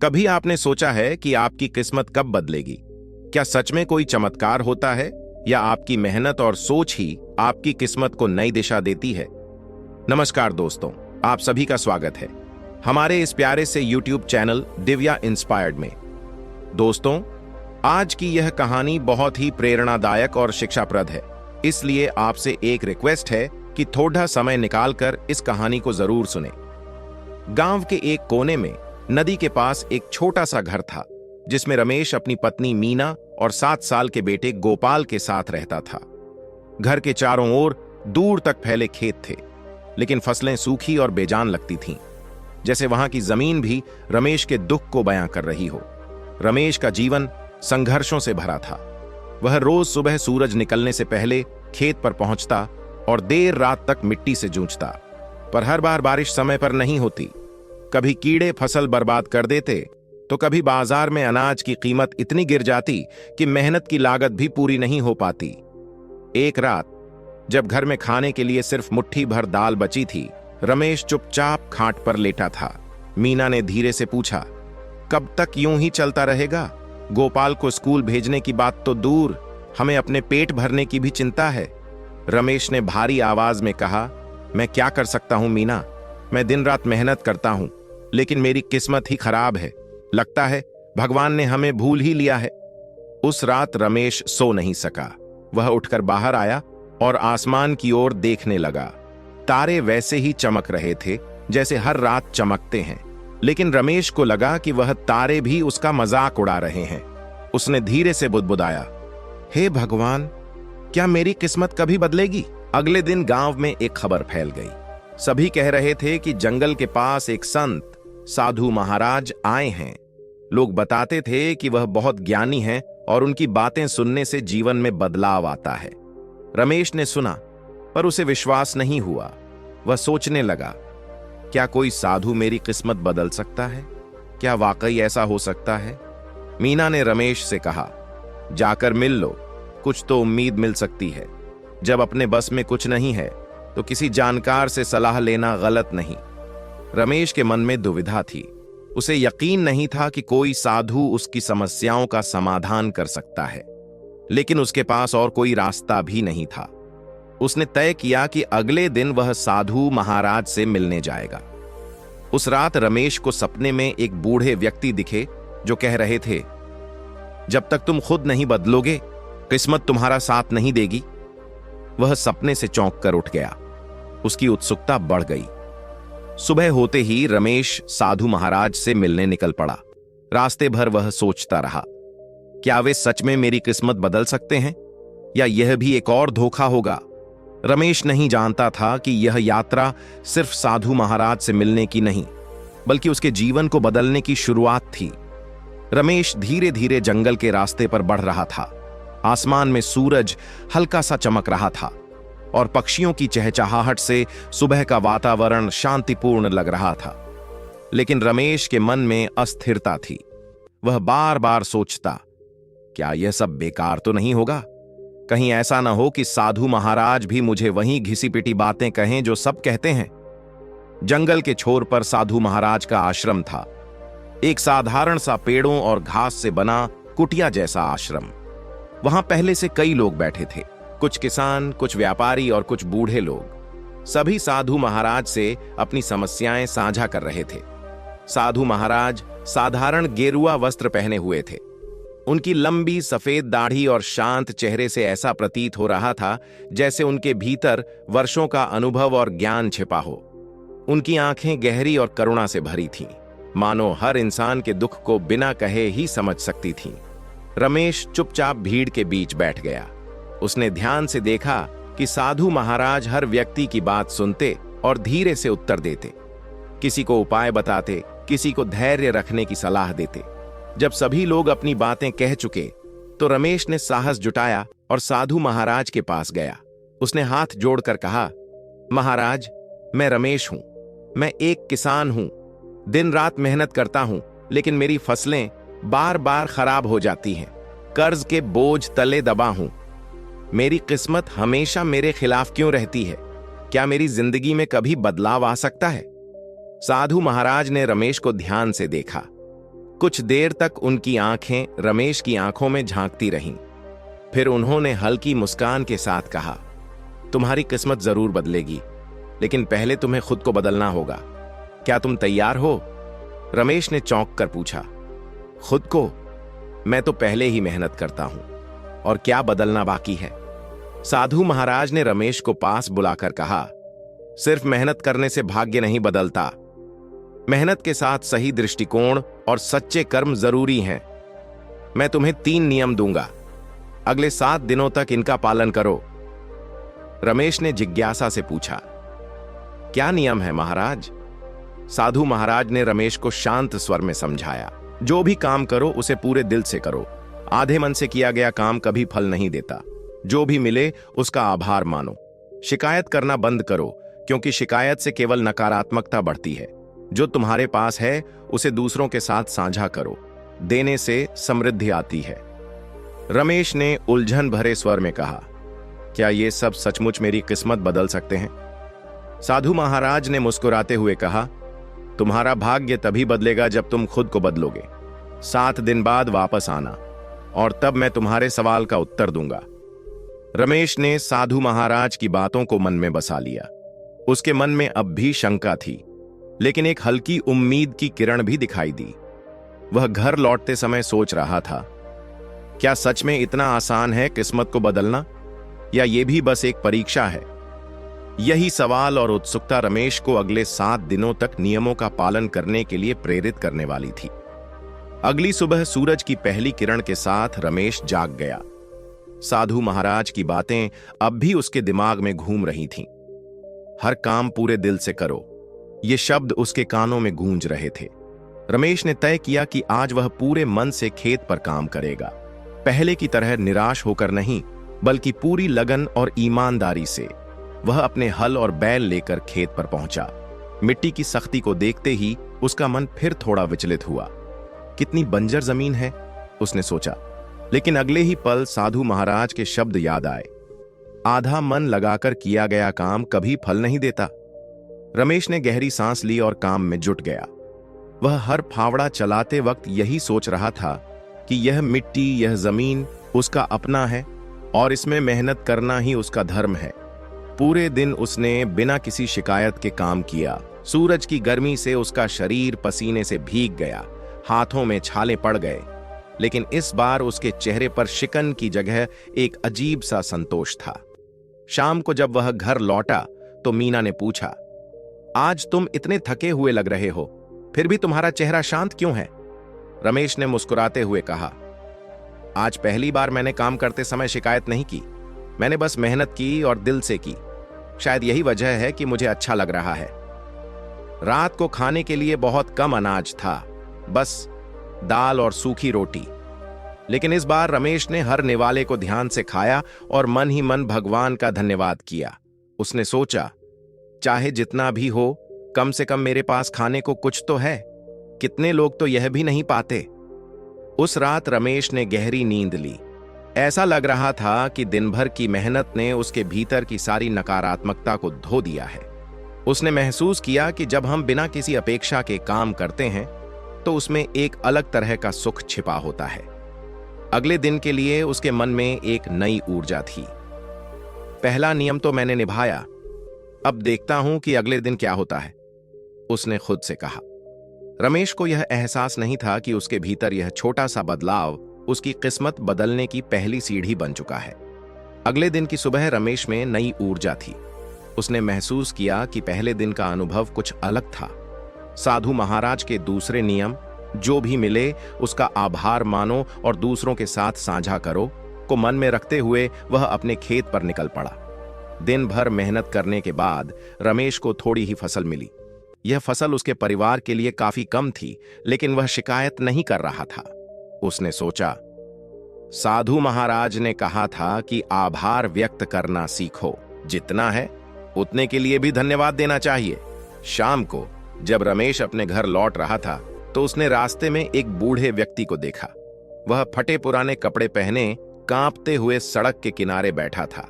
कभी आपने सोचा है कि आपकी किस्मत कब बदलेगी? क्या सच में कोई चमत्कार होता है या आपकी मेहनत और सोच ही आपकी किस्मत को नई दिशा देती है? नमस्कार दोस्तों, आप सभी का स्वागत है हमारे इस प्यारे से YouTube चैनल दिव्या इंस्पायर्ड में। दोस्तों, आज की यह कहानी बहुत ही प्रेरणादायक और शिक्षाप्रद है, इसलिए आपसे एक रिक्वेस्ट है कि थोड़ा समय निकालकर इस कहानी को जरूर सुने। गांव के एक कोने में नदी के पास एक छोटा सा घर था, जिसमें रमेश अपनी पत्नी मीना और 7 साल के बेटे गोपाल के साथ रहता था। घर के चारों ओर दूर तक फैले खेत थे, लेकिन फसलें सूखी और बेजान लगती थीं, जैसे वहां की जमीन भी रमेश के दुख को बयां कर रही हो। रमेश का जीवन संघर्षों से भरा था। वह रोज सुबह सूरज निकलने से पहले खेत पर पहुंचता और देर रात तक मिट्टी से जूझता, पर हर बार बारिश समय पर नहीं होती। कभी कीड़े फसल बर्बाद कर देते, तो कभी बाजार में अनाज की कीमत इतनी गिर जाती कि मेहनत की लागत भी पूरी नहीं हो पाती। एक रात जब घर में खाने के लिए सिर्फ मुट्ठी भर दाल बची थी, रमेश चुपचाप खाट पर लेटा था। मीना ने धीरे से पूछा, कब तक यूं ही चलता रहेगा? गोपाल को स्कूल भेजने की बात तो दूर, हमें अपने पेट भरने की भी चिंता है। रमेश ने भारी आवाज में कहा, मैं क्या कर सकता हूं मीना, मैं दिन रात मेहनत करता हूं, लेकिन मेरी किस्मत ही खराब है। लगता है भगवान ने हमें भूल ही लिया है। उस रात रमेश सो नहीं सका। वह उठकर बाहर आया और आसमान की ओर देखने लगा। तारे वैसे ही चमक रहे थे जैसे हर रात चमकते हैं, लेकिन रमेश को लगा कि वह तारे भी उसका मजाक उड़ा रहे हैं। उसने धीरे से बुदबुदाया, हे भगवान, क्या मेरी किस्मत कभी बदलेगी? अगले दिन गांव में एक खबर फैल गई। सभी कह रहे थे कि जंगल के पास एक संत साधु महाराज आए हैं। लोग बताते थे कि वह बहुत ज्ञानी हैं और उनकी बातें सुनने से जीवन में बदलाव आता है। रमेश ने सुना, पर उसे विश्वास नहीं हुआ। वह सोचने लगा, क्या कोई साधु मेरी किस्मत बदल सकता है? क्या वाकई ऐसा हो सकता है? मीना ने रमेश से कहा, जाकर मिल लो, कुछ तो उम्मीद मिल सकती है। जब अपने बस में कुछ नहीं है तो किसी जानकार से सलाह लेना गलत नहीं। रमेश के मन में दुविधा थी। उसे यकीन नहीं था कि कोई साधु उसकी समस्याओं का समाधान कर सकता है, लेकिन उसके पास और कोई रास्ता भी नहीं था। उसने तय किया कि अगले दिन वह साधु महाराज से मिलने जाएगा। उस रात रमेश को सपने में एक बूढ़े व्यक्ति दिखे जो कह रहे थे, जब तक तुम खुद नहीं बदलोगे, किस्मत तुम्हारा साथ नहीं देगी। वह सपने से चौंक कर उठ गया। उसकी उत्सुकता बढ़ गई। सुबह होते ही रमेश साधु महाराज से मिलने निकल पड़ा। रास्ते भर वह सोचता रहा, क्या वे सच में मेरी किस्मत बदल सकते हैं या यह भी एक और धोखा होगा? रमेश नहीं जानता था कि यह यात्रा सिर्फ साधु महाराज से मिलने की नहीं, बल्कि उसके जीवन को बदलने की शुरुआत थी। रमेश धीरे धीरे जंगल के रास्ते पर बढ़ रहा था। आसमान में सूरज हल्का सा चमक रहा था और पक्षियों की चहचहाहट से सुबह का वातावरण शांतिपूर्ण लग रहा था। लेकिन रमेश के मन में अस्थिरता थी। वह बार बार सोचता, क्या यह सब बेकार तो नहीं होगा? कहीं ऐसा न हो कि साधु महाराज भी मुझे वहीं घिसी पिटी बातें कहें जो सब कहते हैं। जंगल के छोर पर साधु महाराज का आश्रम था। एक साधारण सा पेड़ों और घास से बना कुटिया जैसा आश्रम। वहां पहले से कई लोग बैठे थे, कुछ किसान, कुछ व्यापारी और कुछ बूढ़े लोग। सभी साधु महाराज से अपनी समस्याएं साझा कर रहे थे। साधु महाराज साधारण गेरुआ वस्त्र पहने हुए थे। उनकी लंबी सफेद दाढ़ी और शांत चेहरे से ऐसा प्रतीत हो रहा था जैसे उनके भीतर वर्षों का अनुभव और ज्ञान छिपा हो। उनकी आंखें गहरी और करुणा से भरी थीं, मानो हर इंसान के दुख को बिना कहे ही समझ सकती थीं। रमेश चुपचाप भीड़ के बीच बैठ गया। उसने ध्यान से देखा कि साधु महाराज हर व्यक्ति की बात सुनते और धीरे से उत्तर देते। किसी को उपाय बताते, किसी को धैर्य रखने की सलाह देते। जब सभी लोग अपनी बातें कह चुके तो रमेश ने साहस जुटाया और साधु महाराज के पास गया। उसने हाथ जोड़कर कहा, महाराज, मैं रमेश हूं। मैं एक किसान हूं। दिन रात मेहनत करता हूं, लेकिन मेरी फसलें बार बार खराब हो जाती हैं। कर्ज के बोझ तले दबा हूं। मेरी किस्मत हमेशा मेरे खिलाफ क्यों रहती है? क्या मेरी जिंदगी में कभी बदलाव आ सकता है? साधु महाराज ने रमेश को ध्यान से देखा। कुछ देर तक उनकी आंखें रमेश की आंखों में झांकती रहीं। फिर उन्होंने हल्की मुस्कान के साथ कहा, तुम्हारी किस्मत जरूर बदलेगी, लेकिन पहले तुम्हें खुद को बदलना होगा। क्या तुम तैयार हो? रमेश ने चौंक कर पूछा। खुद को? मैं तो पहले ही मेहनत करता हूं, और क्या बदलना बाकी है? साधु महाराज ने रमेश को पास बुलाकर कहा, सिर्फ मेहनत करने से भाग्य नहीं बदलता। मेहनत के साथ सही दृष्टिकोण और सच्चे कर्म जरूरी हैं। मैं तुम्हें 3 नियम दूंगा, अगले 7 दिनों तक इनका पालन करो। रमेश ने जिज्ञासा से पूछा, क्या नियम है महाराज? साधु महाराज ने रमेश को शांत स्वर में समझाया, जो भी काम करो उसे पूरे दिल से करो। आधे मन से किया गया काम कभी फल नहीं देता। जो भी मिले उसका आभार मानो। शिकायत करना बंद करो, क्योंकि शिकायत से केवल नकारात्मकता बढ़ती है। जो तुम्हारे पास है उसे दूसरों के साथ साझा करो, देने से समृद्धि आती है। रमेश ने उलझन भरे स्वर में कहा, क्या ये सब सचमुच मेरी किस्मत बदल सकते हैं? साधु महाराज ने मुस्कुराते हुए कहा, तुम्हारा भाग्य तभी बदलेगा जब तुम खुद को बदलोगे। 7 दिन बाद वापस आना, और तब मैं तुम्हारे सवाल का उत्तर दूंगा। रमेश ने साधु महाराज की बातों को मन में बसा लिया। उसके मन में अब भी शंका थी, लेकिन एक हल्की उम्मीद की किरण भी दिखाई दी। वह घर लौटते समय सोच रहा था, क्या सच में इतना आसान है किस्मत को बदलना, या यह भी बस एक परीक्षा है? यही सवाल और उत्सुकता रमेश को अगले 7 दिनों तक नियमों का पालन करने के लिए प्रेरित करने वाली थी। अगली सुबह सूरज की पहली किरण के साथ रमेश जाग गया। साधु महाराज की बातें अब भी उसके दिमाग में घूम रही थीं। हर काम पूरे दिल से करो, ये शब्द उसके कानों में गूंज रहे थे। रमेश ने तय किया कि आज वह पूरे मन से खेत पर काम करेगा। पहले की तरह निराश होकर नहीं, बल्कि पूरी लगन और ईमानदारी से। वह अपने हल और बैल लेकर खेत पर पहुंचा। मिट्टी की सख्ती को देखते ही उसका मन फिर थोड़ा विचलित हुआ। कितनी बंजर जमीन है, उसने सोचा। लेकिन अगले ही पल साधु महाराज के शब्द याद आए, आधा मन लगाकर किया गया काम कभी फल नहीं देता। रमेश ने गहरी सांस ली और काम में जुट गया। वह हर फावड़ा चलाते वक्त यही सोच रहा था कि यह मिट्टी, यह जमीन उसका अपना है, और इसमें मेहनत करना ही उसका धर्म है। पूरे दिन उसने बिना किसी शिकायत के काम किया। सूरज की गर्मी से उसका शरीर पसीने से भीग गया, हाथों में छाले पड़ गए, लेकिन इस बार उसके चेहरे पर शिकन की जगह एक अजीब सा संतोष था। शाम को जब वह घर लौटा तो मीना ने पूछा, आज तुम इतने थके हुए लग रहे हो, फिर भी तुम्हारा चेहरा शांत क्यों है? रमेश ने मुस्कुराते हुए कहा, आज पहली बार मैंने काम करते समय शिकायत नहीं की। मैंने बस मेहनत की और दिल से की। शायद यही वजह है कि मुझे अच्छा लग रहा है। रात को खाने के लिए बहुत कम अनाज था, बस दाल और सूखी रोटी। लेकिन इस बार रमेश ने हर निवाले को ध्यान से खाया और मन ही मन भगवान का धन्यवाद किया। उसने सोचा, चाहे जितना भी हो, कम से कम मेरे पास खाने को कुछ तो है। कितने लोग तो यह भी नहीं पाते। उस रात रमेश ने गहरी नींद ली। ऐसा लग रहा था कि दिन भर की मेहनत ने उसके भीतर की सारी नकारात्मकता को धो दिया है। उसने महसूस किया कि जब हम बिना किसी अपेक्षा के काम करते हैं तो उसमें एक अलग तरह का सुख छिपा होता है। अगले दिन के लिए उसके मन में एक नई ऊर्जा थी। पहला नियम तो मैंने निभाया, अब देखता हूं कि अगले दिन क्या होता है, उसने खुद से कहा। रमेश को यह एहसास नहीं था कि उसके भीतर यह छोटा सा बदलाव उसकी किस्मत बदलने की पहली सीढ़ी बन चुका है। अगले दिन की सुबह रमेश में नई ऊर्जा थी। उसने महसूस किया कि पहले दिन का अनुभव कुछ अलग था। साधु महाराज के दूसरे नियम, जो भी मिले उसका आभार मानो और दूसरों के साथ साझा करो, को मन में रखते हुए वह अपने खेत पर निकल पड़ा। दिन भर मेहनत करने के बाद रमेश को थोड़ी ही फसल मिली। यह फसल उसके परिवार के लिए काफी कम थी, लेकिन वह शिकायत नहीं कर रहा था। उसने सोचा, साधु महाराज ने कहा था कि आभार व्यक्त करना सीखो, जितना है उतने के लिए भी धन्यवाद देना चाहिए। शाम को जब रमेश अपने घर लौट रहा था तो उसने रास्ते में एक बूढ़े व्यक्ति को देखा। वह फटे पुराने कपड़े पहने कांपते हुए सड़क के किनारे बैठा था।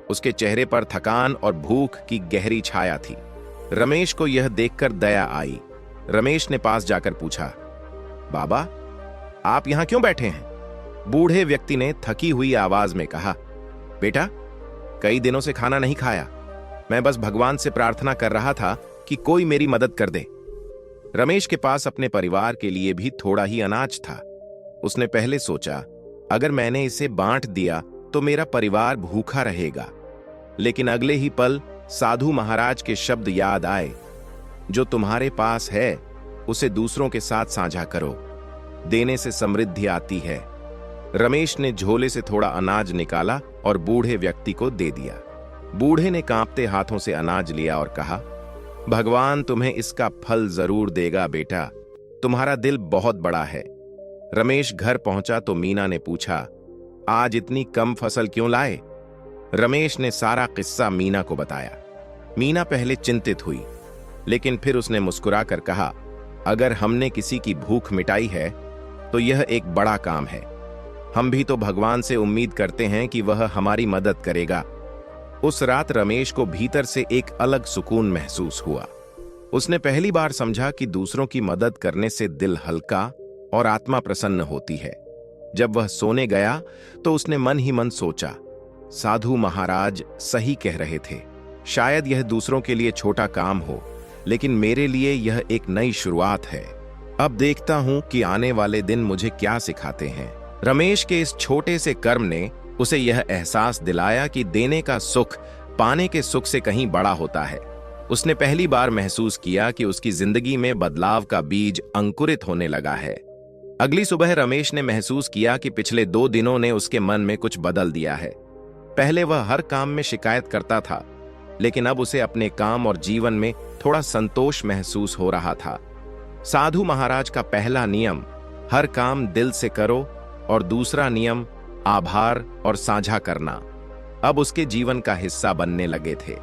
उसके चेहरे पर थकान और भूख की गहरी छाया थी। रमेश को यह देखकर दया आई। रमेश ने पास जाकर पूछा, बाबा, आप यहां क्यों बैठे हैं? बूढ़े व्यक्ति ने थकी हुई आवाज में कहा, बेटा, कई दिनों से खाना नहीं खाया। मैं बस भगवान से प्रार्थना कर रहा था कि कोई मेरी मदद कर दे। रमेश के पास अपने परिवार के लिए भी थोड़ा ही अनाज था। उसने पहले सोचा, अगर मैंने इसे बांट दिया तो मेरा परिवार भूखा रहेगा। लेकिन अगले ही पल साधु महाराज के शब्द याद आए, जो तुम्हारे पास है उसे दूसरों के साथ साझा करो, देने से समृद्धि आती है। रमेश ने झोले से थोड़ा अनाज निकाला और बूढ़े व्यक्ति को दे दिया। बूढ़े ने कांपते हाथों से अनाज लिया और कहा, भगवान तुम्हें इसका फल जरूर देगा बेटा, तुम्हारा दिल बहुत बड़ा है। रमेश घर पहुंचा तो मीना ने पूछा, आज इतनी कम फसल क्यों लाए? रमेश ने सारा किस्सा मीना को बताया। मीना पहले चिंतित हुई, लेकिन फिर उसने मुस्कुराकर कहा, अगर हमने किसी की भूख मिटाई है तो यह एक बड़ा काम है। हम भी तो भगवान से उम्मीद करते हैं कि वह हमारी मदद करेगा। उस रात रमेश को भीतर से एक अलग सुकून महसूस हुआ। उसने पहली बार समझा कि दूसरों की मदद करने से दिल हल्का और आत्मा प्रसन्न होती है। जब वह सोने गया तो उसने मन ही मन सोचा, साधु महाराज सही कह रहे थे। शायद यह दूसरों के लिए छोटा काम हो, लेकिन मेरे लिए यह एक नई शुरुआत है। अब देखता हूं कि आने वाले दिन मुझे क्या सिखाते हैं। रमेश के इस छोटे से कर्म ने उसे यह एहसास दिलाया कि देने का सुख पाने के सुख से कहीं बड़ा होता है। उसने पहली बार महसूस किया कि उसकी जिंदगी में बदलाव का बीज अंकुरित होने लगा है। अगली सुबह रमेश ने महसूस किया कि पिछले 2 दिनों ने उसके मन में कुछ बदल दिया है। पहले वह हर काम में शिकायत करता था, लेकिन अब उसे अपने काम और जीवन में थोड़ा संतोष महसूस हो रहा था। साधु महाराज का पहला नियम, हर काम दिल से करो, और दूसरा नियम, आभार और साझा करना, अब उसके जीवन का हिस्सा बनने लगे थे।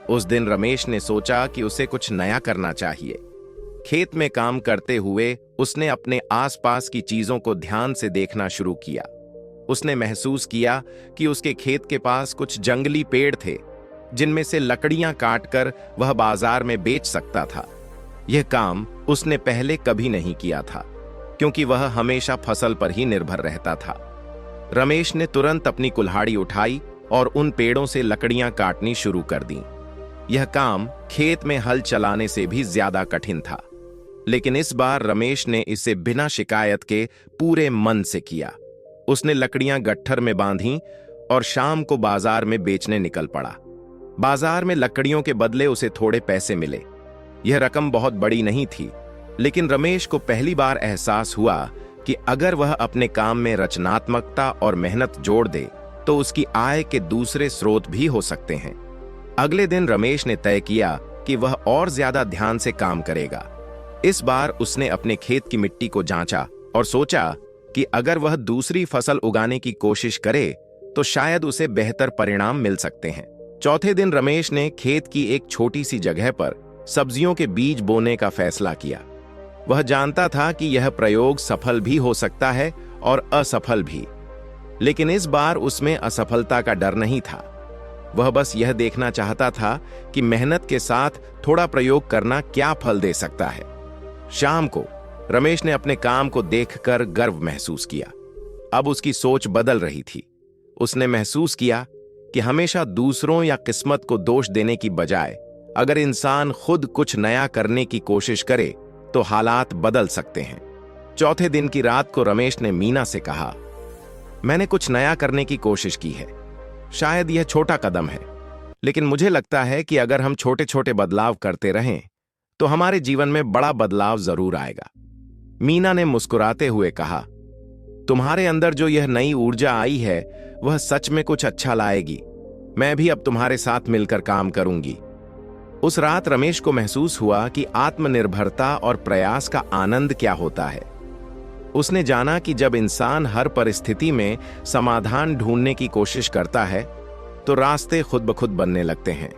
उस दिन रमेश ने सोचा कि उसे कुछ नया करना चाहिए। खेत में काम करते हुए उसने अपने आसपास की चीजों को ध्यान से देखना शुरू किया। उसने महसूस किया कि उसके खेत के पास कुछ जंगली पेड़ थे, जिनमें से लकड़ियां काटकर वह बाजार में बेच सकता था। यह काम उसने पहले कभी नहीं किया था, क्योंकि वह हमेशा फसल पर ही निर्भर रहता था। रमेश ने तुरंत अपनी कुल्हाड़ी उठाई और उन पेड़ों से लकड़ियां काटनी शुरू कर दी। यह काम खेत में हल चलाने से भी ज्यादा कठिन था, लेकिन इस बार रमेश ने इसे बिना शिकायत के पूरे मन से किया। उसने लकड़ियां गट्ठर में बांधी और शाम को बाजार में बेचने निकल पड़ा। बाजार में लकड़ियों के बदले उसे थोड़े पैसे मिले। यह रकम बहुत बड़ी नहीं थी, लेकिन रमेश को पहली बार एहसास हुआ कि अगर वह अपने काम में रचनात्मकता और मेहनत जोड़ दे तो उसकी आय के दूसरे स्रोत भी हो सकते हैं। अगले दिन रमेश ने तय किया कि वह और ज्यादा ध्यान से काम करेगा। इस बार उसने अपने खेत की मिट्टी को जांचा और सोचा कि अगर वह दूसरी फसल उगाने की कोशिश करे तो शायद उसे बेहतर परिणाम मिल सकते हैं। चौथे दिन रमेश ने खेत की एक छोटी सी जगह पर सब्जियों के बीज बोने का फैसला किया। वह जानता था कि यह प्रयोग सफल भी हो सकता है और असफल भी, लेकिन इस बार उसमें असफलता का डर नहीं था। वह बस यह देखना चाहता था कि मेहनत के साथ थोड़ा प्रयोग करना क्या फल दे सकता है। शाम को रमेश ने अपने काम को देखकर गर्व महसूस किया। अब उसकी सोच बदल रही थी। उसने महसूस किया कि हमेशा दूसरों या किस्मत को दोष देने की बजाय अगर इंसान खुद कुछ नया करने की कोशिश करे तो हालात बदल सकते हैं। चौथे दिन की रात को रमेश ने मीना से कहा, मैंने कुछ नया करने की कोशिश की है। शायद यह छोटा कदम है, लेकिन मुझे लगता है कि अगर हम छोटे छोटे बदलाव करते रहें तो हमारे जीवन में बड़ा बदलाव जरूर आएगा। मीना ने मुस्कुराते हुए कहा, तुम्हारे अंदर जो यह नई ऊर्जा आई है वह सच में कुछ अच्छा लाएगी। मैं भी अब तुम्हारे साथ मिलकर काम करूंगी। उस रात रमेश को महसूस हुआ कि आत्मनिर्भरता और प्रयास का आनंद क्या होता है। उसने जाना कि जब इंसान हर परिस्थिति में समाधान ढूंढने की कोशिश करता है तो रास्ते खुद ब खुद बनने लगते हैं।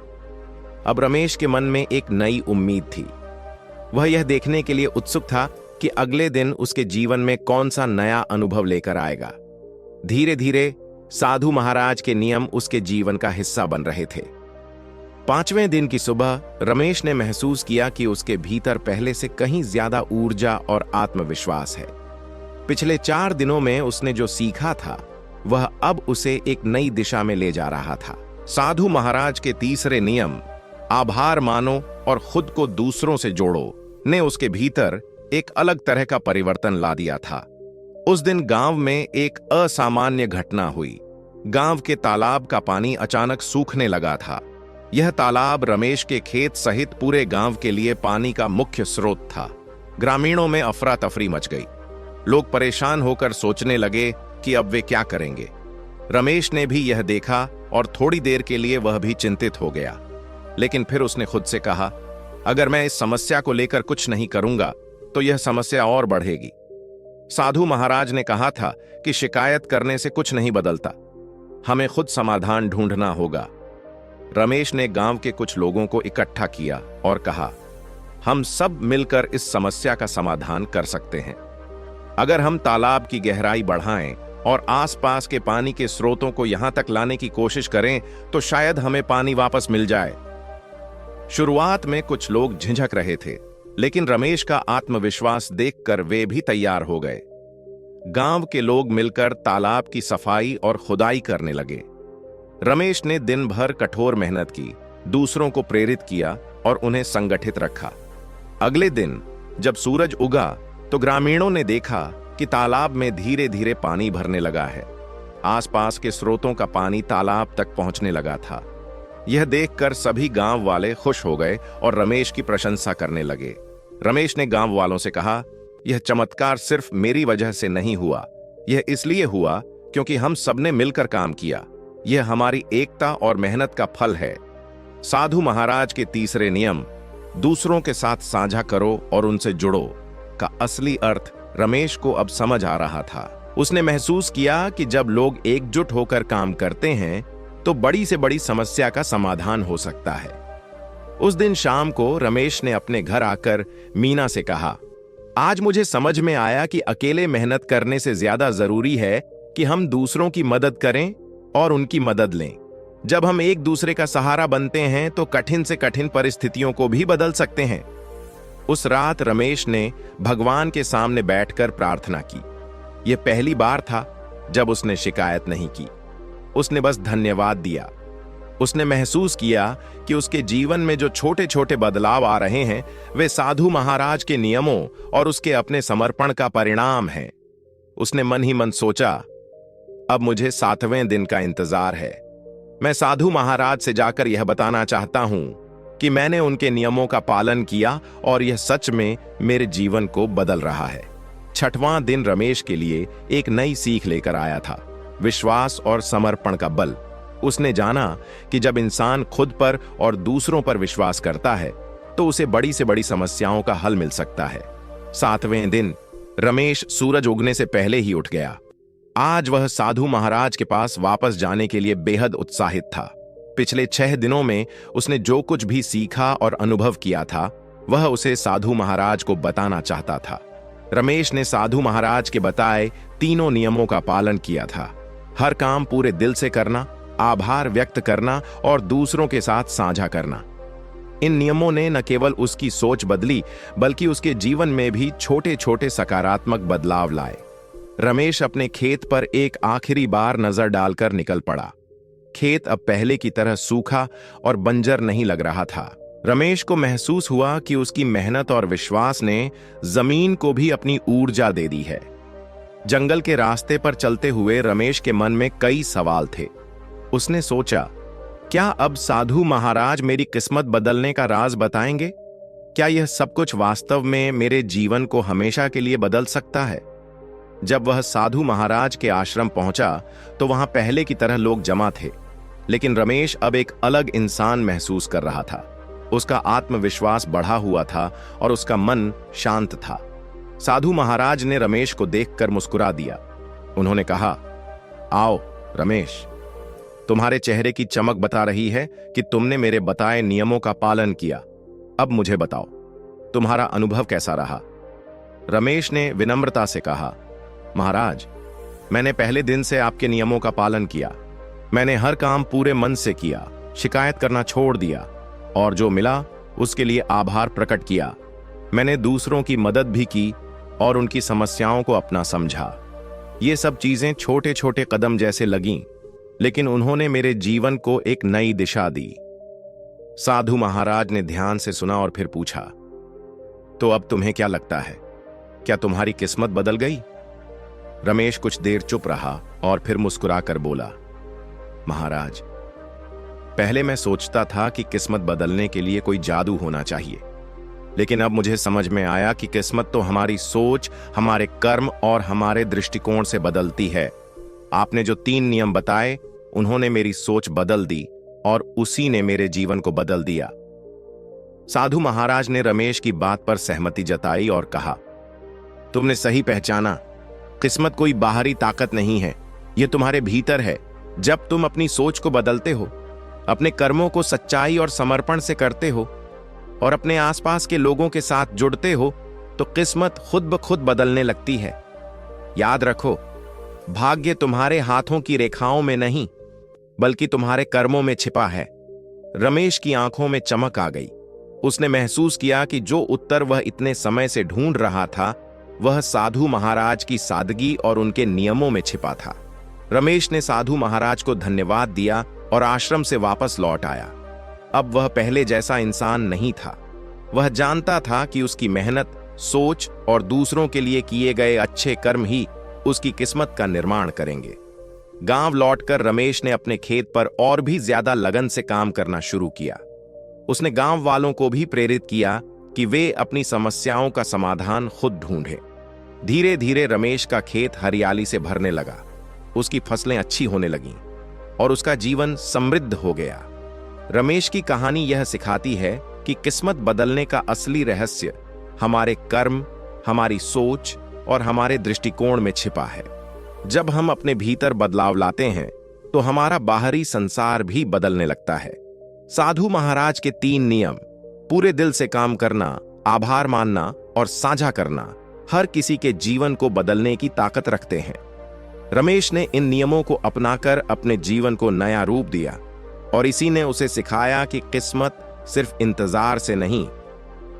अब रमेश के मन में एक नई उम्मीद थी। वह यह देखने के लिए उत्सुक था कि अगले दिन उसके जीवन में कौन सा नया अनुभव लेकर आएगा। धीरे धीरे साधु महाराज के नियम उसके जीवन का हिस्सा बन रहे थे। 5वें दिन की सुबह रमेश ने महसूस किया कि उसके भीतर पहले से कहीं ज्यादा ऊर्जा और आत्मविश्वास है। पिछले 4 दिनों में उसने जो सीखा था वह अब उसे एक नई दिशा में ले जा रहा था। साधु महाराज के तीसरे नियम, आभार मानो और खुद को दूसरों से जोड़ो, ने उसके भीतर एक अलग तरह का परिवर्तन ला दिया था। उस दिन गांव में एक असामान्य घटना हुई। गांव के तालाब का पानी अचानक सूखने लगा था। यह तालाब रमेश के खेत सहित पूरे गांव के लिए पानी का मुख्य स्रोत था। ग्रामीणों में अफरा तफरी मच गई। लोग परेशान होकर सोचने लगे कि अब वे क्या करेंगे। रमेश ने भी यह देखा और थोड़ी देर के लिए वह भी चिंतित हो गया। लेकिन फिर उसने खुद से कहा, अगर मैं इस समस्या को लेकर कुछ नहीं करूंगा तो यह समस्या और बढ़ेगी। साधु महाराज ने कहा था कि शिकायत करने से कुछ नहीं बदलता, हमें खुद समाधान ढूंढना होगा। रमेश ने गांव के कुछ लोगों को इकट्ठा किया और कहा, हम सब मिलकर इस समस्या का समाधान कर सकते हैं। अगर हम तालाब की गहराई बढ़ाएं और आसपास के पानी के स्रोतों को यहां तक लाने की कोशिश करें तो शायद हमें पानी वापस मिल जाए। शुरुआत में कुछ लोग झिझक रहे थे, लेकिन रमेश का आत्मविश्वास देखकर वे भी तैयार हो गए। गांव के लोग मिलकर तालाब की सफाई और खुदाई करने लगे। रमेश ने दिन भर कठोर मेहनत की, दूसरों को प्रेरित किया और उन्हें संगठित रखा। अगले दिन जब सूरज उगा तो ग्रामीणों ने देखा कि तालाब में धीरे धीरे पानी भरने लगा है। आसपास के स्रोतों का पानी तालाब तक पहुंचने लगा था। यह देखकर सभी गांव वाले खुश हो गए और रमेश की प्रशंसा करने लगे। रमेश ने गांव वालों से कहा, यह चमत्कार सिर्फ मेरी वजह से नहीं हुआ, यह इसलिए हुआ क्योंकि हम सबने मिलकर काम किया। यह हमारी एकता और मेहनत का फल है। साधु महाराज के तीसरे नियम, दूसरों के साथ साझा करो और उनसे जुड़ो, का असली अर्थ रमेश को अब समझ आ रहा था। उसने महसूस किया कि जब लोग एकजुट होकर काम करते हैं तो बड़ी से बड़ी समस्या का समाधान हो सकता है। उस दिन शाम को रमेश ने अपने घर आकर मीना से कहा, आज मुझे समझ में आया कि अकेले मेहनत करने से ज्यादा जरूरी है कि हम दूसरों की मदद करें और उनकी मदद लें। जब हम एक दूसरे का सहारा बनते हैं तो कठिन से कठिन परिस्थितियों को भी बदल सकते हैं। उस रात रमेश ने भगवान के सामने बैठकर प्रार्थना की। यह पहली बार था जब उसने शिकायत नहीं की, उसने बस धन्यवाद दिया। उसने महसूस किया कि उसके जीवन में जो छोटे छोटे बदलाव आ रहे हैं वे साधु महाराज के नियमों और उसके अपने समर्पण का परिणाम हैं। उसने मन ही मन सोचा, अब मुझे 7वें दिन का इंतजार है। मैं साधु महाराज से जाकर यह बताना चाहता हूं कि मैंने उनके नियमों का पालन किया और यह सच में मेरे जीवन को बदल रहा है। 6वां दिन रमेश के लिए एक नई सीख लेकर आया था, विश्वास और समर्पण का बल। उसने जाना कि जब इंसान खुद पर और दूसरों पर विश्वास करता है तो उसे बड़ी से बड़ी समस्याओं का हल मिल सकता है। 7वें दिन रमेश सूरज उगने से पहले ही उठ गया। आज वह साधु महाराज के पास वापस जाने के लिए बेहद उत्साहित था। पिछले 6 दिनों में उसने जो कुछ भी सीखा और अनुभव किया था वह उसे साधु महाराज को बताना चाहता था। रमेश ने साधु महाराज के बताए 3 नियमों का पालन किया था। हर काम पूरे दिल से करना, आभार व्यक्त करना और दूसरों के साथ साझा करना। इन नियमों ने न केवल उसकी सोच बदली बल्कि उसके जीवन में भी छोटे छोटे सकारात्मक बदलाव लाए। रमेश अपने खेत पर एक आखिरी बार नजर डालकर निकल पड़ा। खेत अब पहले की तरह सूखा और बंजर नहीं लग रहा था। रमेश को महसूस हुआ कि उसकी मेहनत और विश्वास ने जमीन को भी अपनी ऊर्जा दे दी है। जंगल के रास्ते पर चलते हुए रमेश के मन में कई सवाल थे। उसने सोचा, क्या अब साधु महाराज मेरी किस्मत बदलने का राज बताएंगे? क्या यह सब कुछ वास्तव में मेरे जीवन को हमेशा के लिए बदल सकता है? जब वह साधु महाराज के आश्रम पहुंचा तो वहां पहले की तरह लोग जमा थे, लेकिन रमेश अब एक अलग इंसान महसूस कर रहा था। उसका आत्मविश्वास बढ़ा हुआ था और उसका मन शांत था। साधु महाराज ने रमेश को देखकर मुस्कुरा दिया। उन्होंने कहा, आओ रमेश, तुम्हारे चेहरे की चमक बता रही है कि तुमने मेरे बताए नियमों का पालन किया। अब मुझे बताओ, तुम्हारा अनुभव कैसा रहा? रमेश ने विनम्रता से कहा, महाराज, मैंने पहले दिन से आपके नियमों का पालन किया। मैंने हर काम पूरे मन से किया शिकायत करना छोड़ दिया और जो मिला उसके लिए आभार प्रकट किया। मैंने दूसरों की मदद भी की और उनकी समस्याओं को अपना समझा। ये सब चीजें छोटे छोटे कदम जैसे लगीं, लेकिन उन्होंने मेरे जीवन को एक नई दिशा दी। साधु महाराज ने ध्यान से सुना और फिर पूछा, तो अब तुम्हें क्या लगता है, क्या तुम्हारी किस्मत बदल गई? रमेश कुछ देर चुप रहा और फिर मुस्कुराकर बोला, महाराज, पहले मैं सोचता था कि किस्मत बदलने के लिए कोई जादू होना चाहिए, लेकिन अब मुझे समझ में आया कि किस्मत तो हमारी सोच, हमारे कर्म और हमारे दृष्टिकोण से बदलती है। आपने जो 3 नियम बताए, उन्होंने मेरी सोच बदल दी और उसी ने मेरे जीवन को बदल दिया। साधु महाराज ने रमेश की बात पर सहमति जताई और कहा, तुमने सही पहचाना। किस्मत कोई बाहरी ताकत नहीं है, यह तुम्हारे भीतर है। जब तुम अपनी सोच को बदलते हो, अपने कर्मों को सच्चाई और समर्पण से करते हो और अपने आसपास के लोगों के साथ जुड़ते हो, तो किस्मत खुद ब खुद बदलने लगती है। याद रखो, भाग्य तुम्हारे हाथों की रेखाओं में नहीं, बल्कि तुम्हारे कर्मों में छिपा है। रमेश की आंखों में चमक आ गई। उसने महसूस किया कि जो उत्तर वह इतने समय से ढूंढ रहा था, वह साधु महाराज की सादगी और उनके नियमों में छिपा था। रमेश ने साधु महाराज को धन्यवाद दिया और आश्रम से वापस लौट आया। अब वह पहले जैसा इंसान नहीं था। वह जानता था कि उसकी मेहनत, सोच और दूसरों के लिए किए गए अच्छे कर्म ही उसकी किस्मत का निर्माण करेंगे। गांव लौटकर रमेश ने अपने खेत पर और भी ज्यादा लगन से काम करना शुरू किया। उसने गांव वालों को भी प्रेरित किया कि वे अपनी समस्याओं का समाधान खुद ढूंढें। धीरे धीरे रमेश का खेत हरियाली से भरने लगा। उसकी फसलें अच्छी होने लगीं और उसका जीवन समृद्ध हो गया। रमेश की कहानी यह सिखाती है कि किस्मत बदलने का असली रहस्य हमारे कर्म, हमारी सोच और हमारे दृष्टिकोण में छिपा है। जब हम अपने भीतर बदलाव लाते हैं, तो हमारा बाहरी संसार भी बदलने लगता है। साधु महाराज के 3 नियम, पूरे दिल से काम करना, आभार मानना और साझा करना, हर किसी के जीवन को बदलने की ताकत रखते हैं। रमेश ने इन नियमों को अपनाकर अपने जीवन को नया रूप दिया और इसी ने उसे सिखाया कि किस्मत सिर्फ इंतजार से नहीं,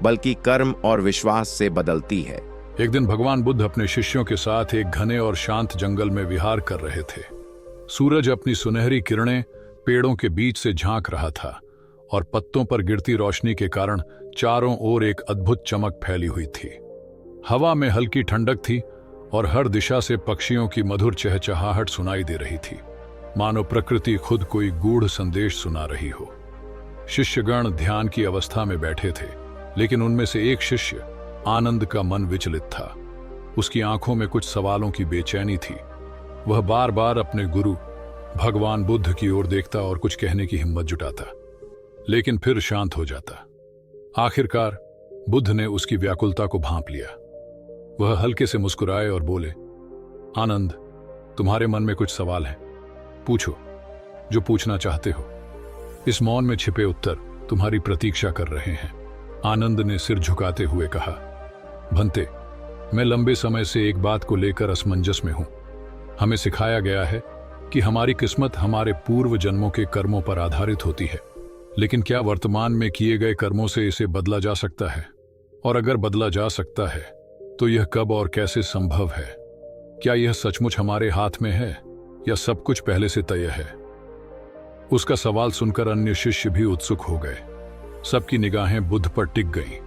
बल्कि कर्म और विश्वास से बदलती है। एक दिन भगवान बुद्ध अपने शिष्यों के साथ एक घने और शांत जंगल में विहार कर रहे थे। सूरज अपनी सुनहरी किरणें पेड़ों के बीच से झांक रहा था और पत्तों पर गिरती रोशनी के कारण चारों ओर एक अद्भुत चमक फैली हुई थी। हवा में हल्की ठंडक थी और हर दिशा से पक्षियों की मधुर चहचहाहट सुनाई दे रही थी, मानो प्रकृति खुद कोई गूढ़ संदेश सुना रही हो। शिष्यगण ध्यान की अवस्था में बैठे थे, लेकिन उनमें से एक शिष्य आनंद का मन विचलित था। उसकी आंखों में कुछ सवालों की बेचैनी थी। वह बार बार अपने गुरु भगवान बुद्ध की ओर देखता और कुछ कहने की हिम्मत जुटाता, लेकिन फिर शांत हो जाता। आखिरकार बुद्ध ने उसकी व्याकुलता को भांप लिया। वह हल्के से मुस्कुराए और बोले, आनंद, तुम्हारे मन में कुछ सवाल हैं, पूछो जो पूछना चाहते हो। इस मौन में छिपे उत्तर तुम्हारी प्रतीक्षा कर रहे हैं। आनंद ने सिर झुकाते हुए कहा, भंते, मैं लंबे समय से एक बात को लेकर असमंजस में हूं। हमें सिखाया गया है कि हमारी किस्मत हमारे पूर्व जन्मों के कर्मों पर आधारित होती है, लेकिन क्या वर्तमान में किए गए कर्मों से इसे बदला जा सकता है? और अगर बदला जा सकता है, तो यह कब और कैसे संभव है? क्या यह सचमुच हमारे हाथ में है या सब कुछ पहले से तय है? उसका सवाल सुनकर अन्य शिष्य भी उत्सुक हो गए। सबकी निगाहें बुद्ध पर टिक गईं।